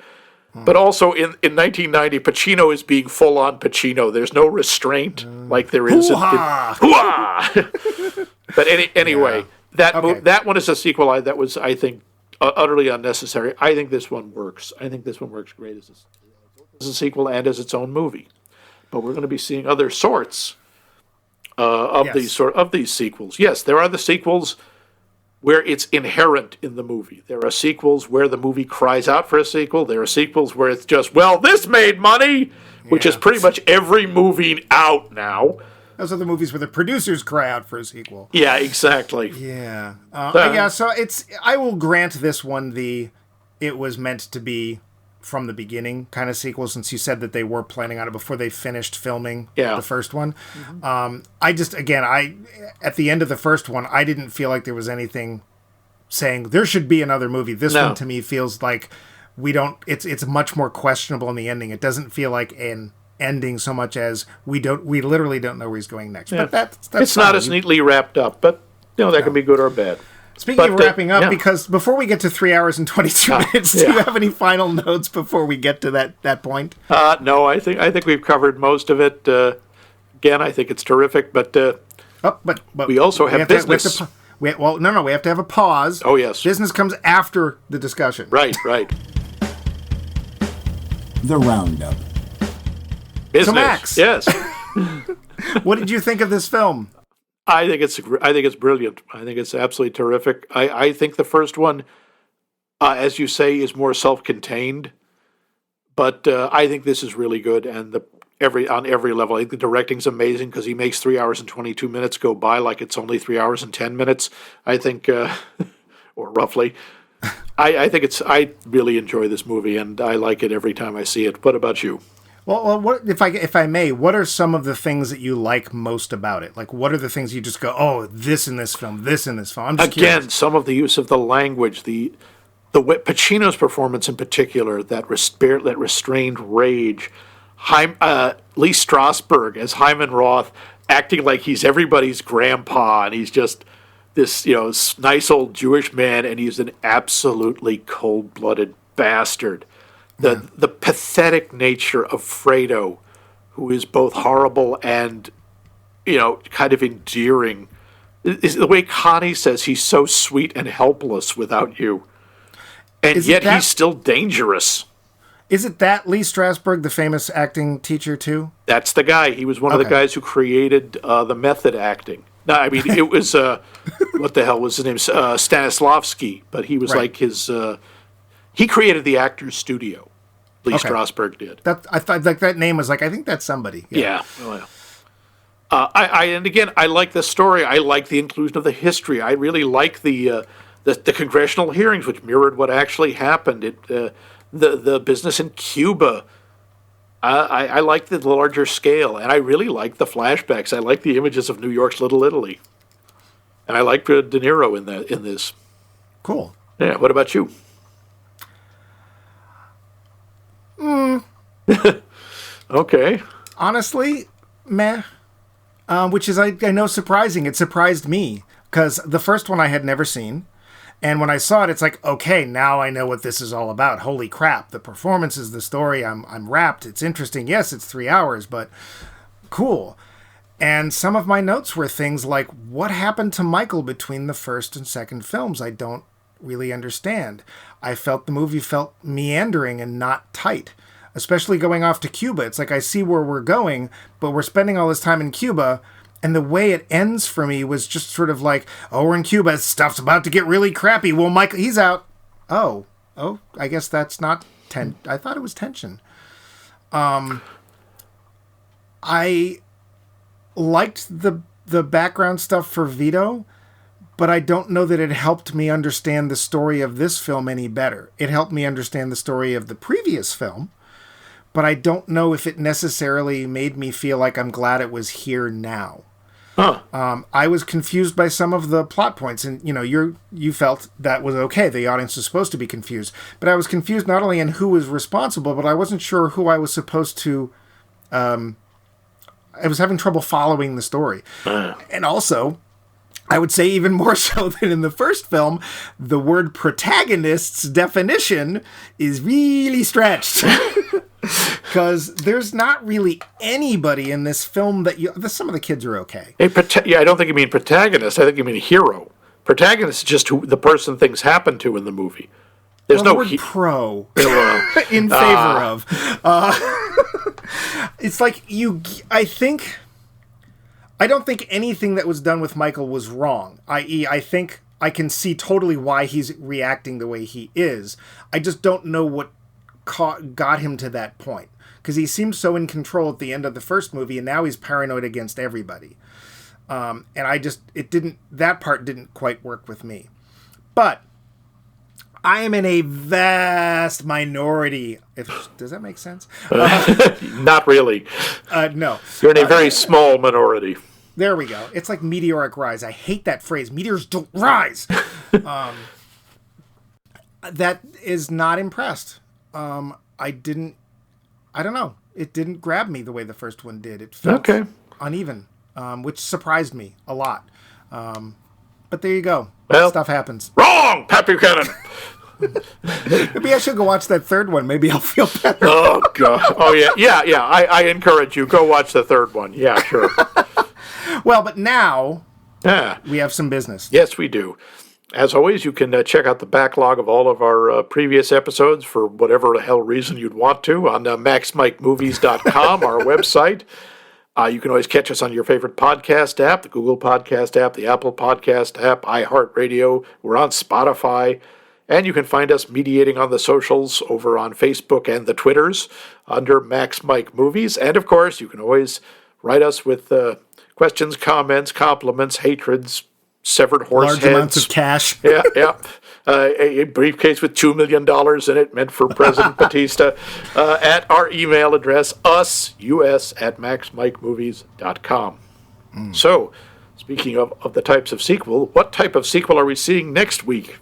But also in 1990, Pacino is being full-on Pacino. There's no restraint like there is Hoo-ha! But anyway, that one is a sequel that was, I think, utterly unnecessary. I think this one works. I think this one works great as a sequel and as its own movie. But we're going to be seeing other sorts of these sequels. Yes, there are the sequels where it's inherent in the movie. There are sequels where the movie cries out for a sequel. There are sequels where it's just, this made money, which is pretty much every movie out now. Those are the movies where the producers cry out for a sequel. Yeah, exactly. Yeah. So I will grant this one it was meant to be from the beginning kind of sequel, since you said that they were planning on it before they finished filming the first one. Mm-hmm. At the end of the first one, I didn't feel like there was anything saying there should be another movie. This No. one to me feels like we don't. It's much more questionable in the ending. It doesn't feel like an ending so much as we literally don't know where he's going next. Yeah. But that's It's fine. not as neatly wrapped up, but that can be good or bad. Speaking of wrapping up, yeah. because before we get to 3 hours and 22 minutes, do you have any final notes before we get to that point? No, I think we've covered most of it. Again, I think it's terrific, but But we also have business. We have to have a pause. Oh, yes. Business comes after the discussion. Right. The Roundup. Business. So Max. Yes. What did you think of this film? I think it's brilliant. I think it's absolutely terrific. I think the first one, as you say, is more self-contained, but I think this is really good, and on every level. I think the directing's amazing because he makes 3 hours and 22 minutes go by like it's only 3 hours and 10 minutes. I think, or roughly. I think I really enjoy this movie, and I like it every time I see it. What about you? Well, what if I may? What are some of the things that you like most about it? Like, what are the things you just go, oh, this in this film, this in this film? I'm just Again, curious. some of the use of the language, the way Pacino's performance in particular, that restrained rage. Lee Strasberg as Hyman Roth, acting like he's everybody's grandpa, and he's just this nice old Jewish man, and he's an absolutely cold-blooded bastard. The pathetic nature of Fredo, who is both horrible and, kind of endearing. Is the way Connie says he's so sweet and helpless without you. And yet he's still dangerous. Is it that Lee Strasberg, the famous acting teacher, too? That's the guy. He was one of the guys who created the method acting. No, I mean, it was, what the hell was his name? Stanislavski. But he was like his, he created the Actors Studio. Lee Strasberg did. I thought like that name was like, I think that's somebody. Yeah. Oh, yeah. And again, I like the story. I like the inclusion of the history. I really like the congressional hearings, which mirrored what actually happened. The business in Cuba. I like the larger scale, and I really like the flashbacks. I like the images of New York's Little Italy, and I like De Niro in this. Cool. Yeah. What about you? Okay. Honestly, meh. Which is, I know, surprising. It surprised me because the first one I had never seen. And when I saw it, it's like, okay, now I know what this is all about. Holy crap. The performances, the story, I'm wrapped. It's interesting. Yes, it's 3 hours, but cool. And some of my notes were things like, what happened to Michael between the first and second films? I don't really understand. I felt the movie felt meandering and not tight, especially going off to Cuba. It's like, I see where we're going, but we're spending all this time in Cuba. And the way it ends for me was just sort of like, oh, we're in Cuba. Stuff's about to get really crappy. Well, Michael, he's out. Oh, I guess that's not I thought it was tension. I liked the background stuff for Vito, but I don't know that it helped me understand the story of this film any better. It helped me understand the story of the previous film, but I don't know if it necessarily made me feel like I'm glad it was here now. Huh. I was confused by some of the plot points, and you felt that was okay. The audience was supposed to be confused, but I was confused not only in who was responsible, but I wasn't sure who I was supposed to. I was having trouble following the story, and also, I would say even more so than in the first film, the word protagonist's definition is really stretched. Because there's not really anybody in this film some of the kids are okay. I don't think you mean protagonist. I think you mean hero. Protagonist is just who the person things happen to in the movie. There's no word pro in favor of. It's like I don't think anything that was done with Michael was wrong. I.e., I think I can see totally why he's reacting the way he is. I just don't know what got him to that point, because he seemed so in control at the end of the first movie, and now he's paranoid against everybody. And that part didn't quite work with me. But I am in a vast minority. Does that make sense? Not really. No. You're in a very small minority. There we go. It's like meteoric rise. I hate that phrase. Meteors don't rise. that is not impressed. I don't know. It didn't grab me the way the first one did. It felt uneven, which surprised me a lot. But there you go. Well, stuff happens. Wrong, Pat Buchanan. Maybe I should go watch that third one. Maybe I'll feel better. Oh, God. Oh, yeah. I encourage you. Go watch the third one. Yeah, sure. Well, but now we have some business. Yes, we do. As always, you can check out the backlog of all of our previous episodes for whatever the hell reason you'd want to on maxmikemovies.com, our website. You can always catch us on your favorite podcast app, the Google Podcast app, the Apple Podcast app, iHeartRadio. We're on Spotify. And you can find us mediating on the socials over on Facebook and the Twitters under Max Mike Movies. And, of course, you can always write us with questions, comments, compliments, hatreds, severed horse large heads. amounts of cash. Yeah. A briefcase with $2 million in it, meant for President Batista, at our email address, us@maxmikemovies.com. So, speaking of the types of sequel, what type of sequel are we seeing next week?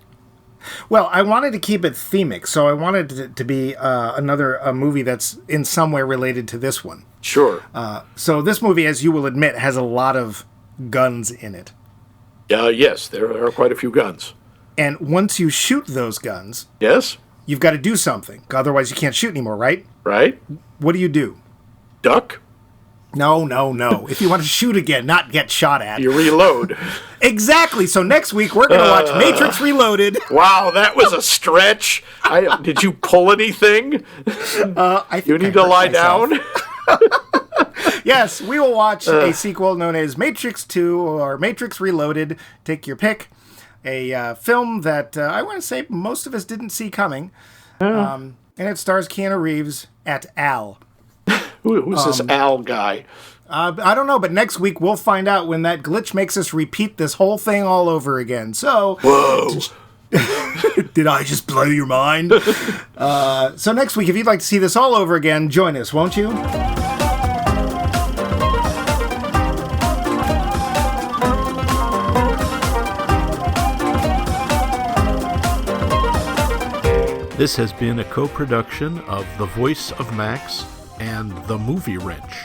Well, I wanted to keep it themic, so I wanted it to be another movie that's in some way related to this one. Sure. So this movie, as you will admit, has a lot of guns in it. Yes, there are quite a few guns. And once you shoot those guns, yes, you've got to do something. Otherwise, you can't shoot anymore, right? Right. What do? Duck? No. If you want to shoot again, not get shot at. You reload. Exactly. So next week, we're going to watch Matrix Reloaded. Wow, that was a stretch. Did you pull anything? I think you need to lie down? Yes, we will watch a sequel known as Matrix 2 or Matrix Reloaded. Take your pick. A film that I want to say most of us didn't see coming. And it stars Keanu Reeves at Al. Who's this Al guy? I don't know, but next week we'll find out when that glitch makes us repeat this whole thing all over again. So, whoa. Did I just blow your mind? So next week, if you'd like to see this all over again, join us, won't you? This has been a co-production of The Voice of Max and The Movie Wrench.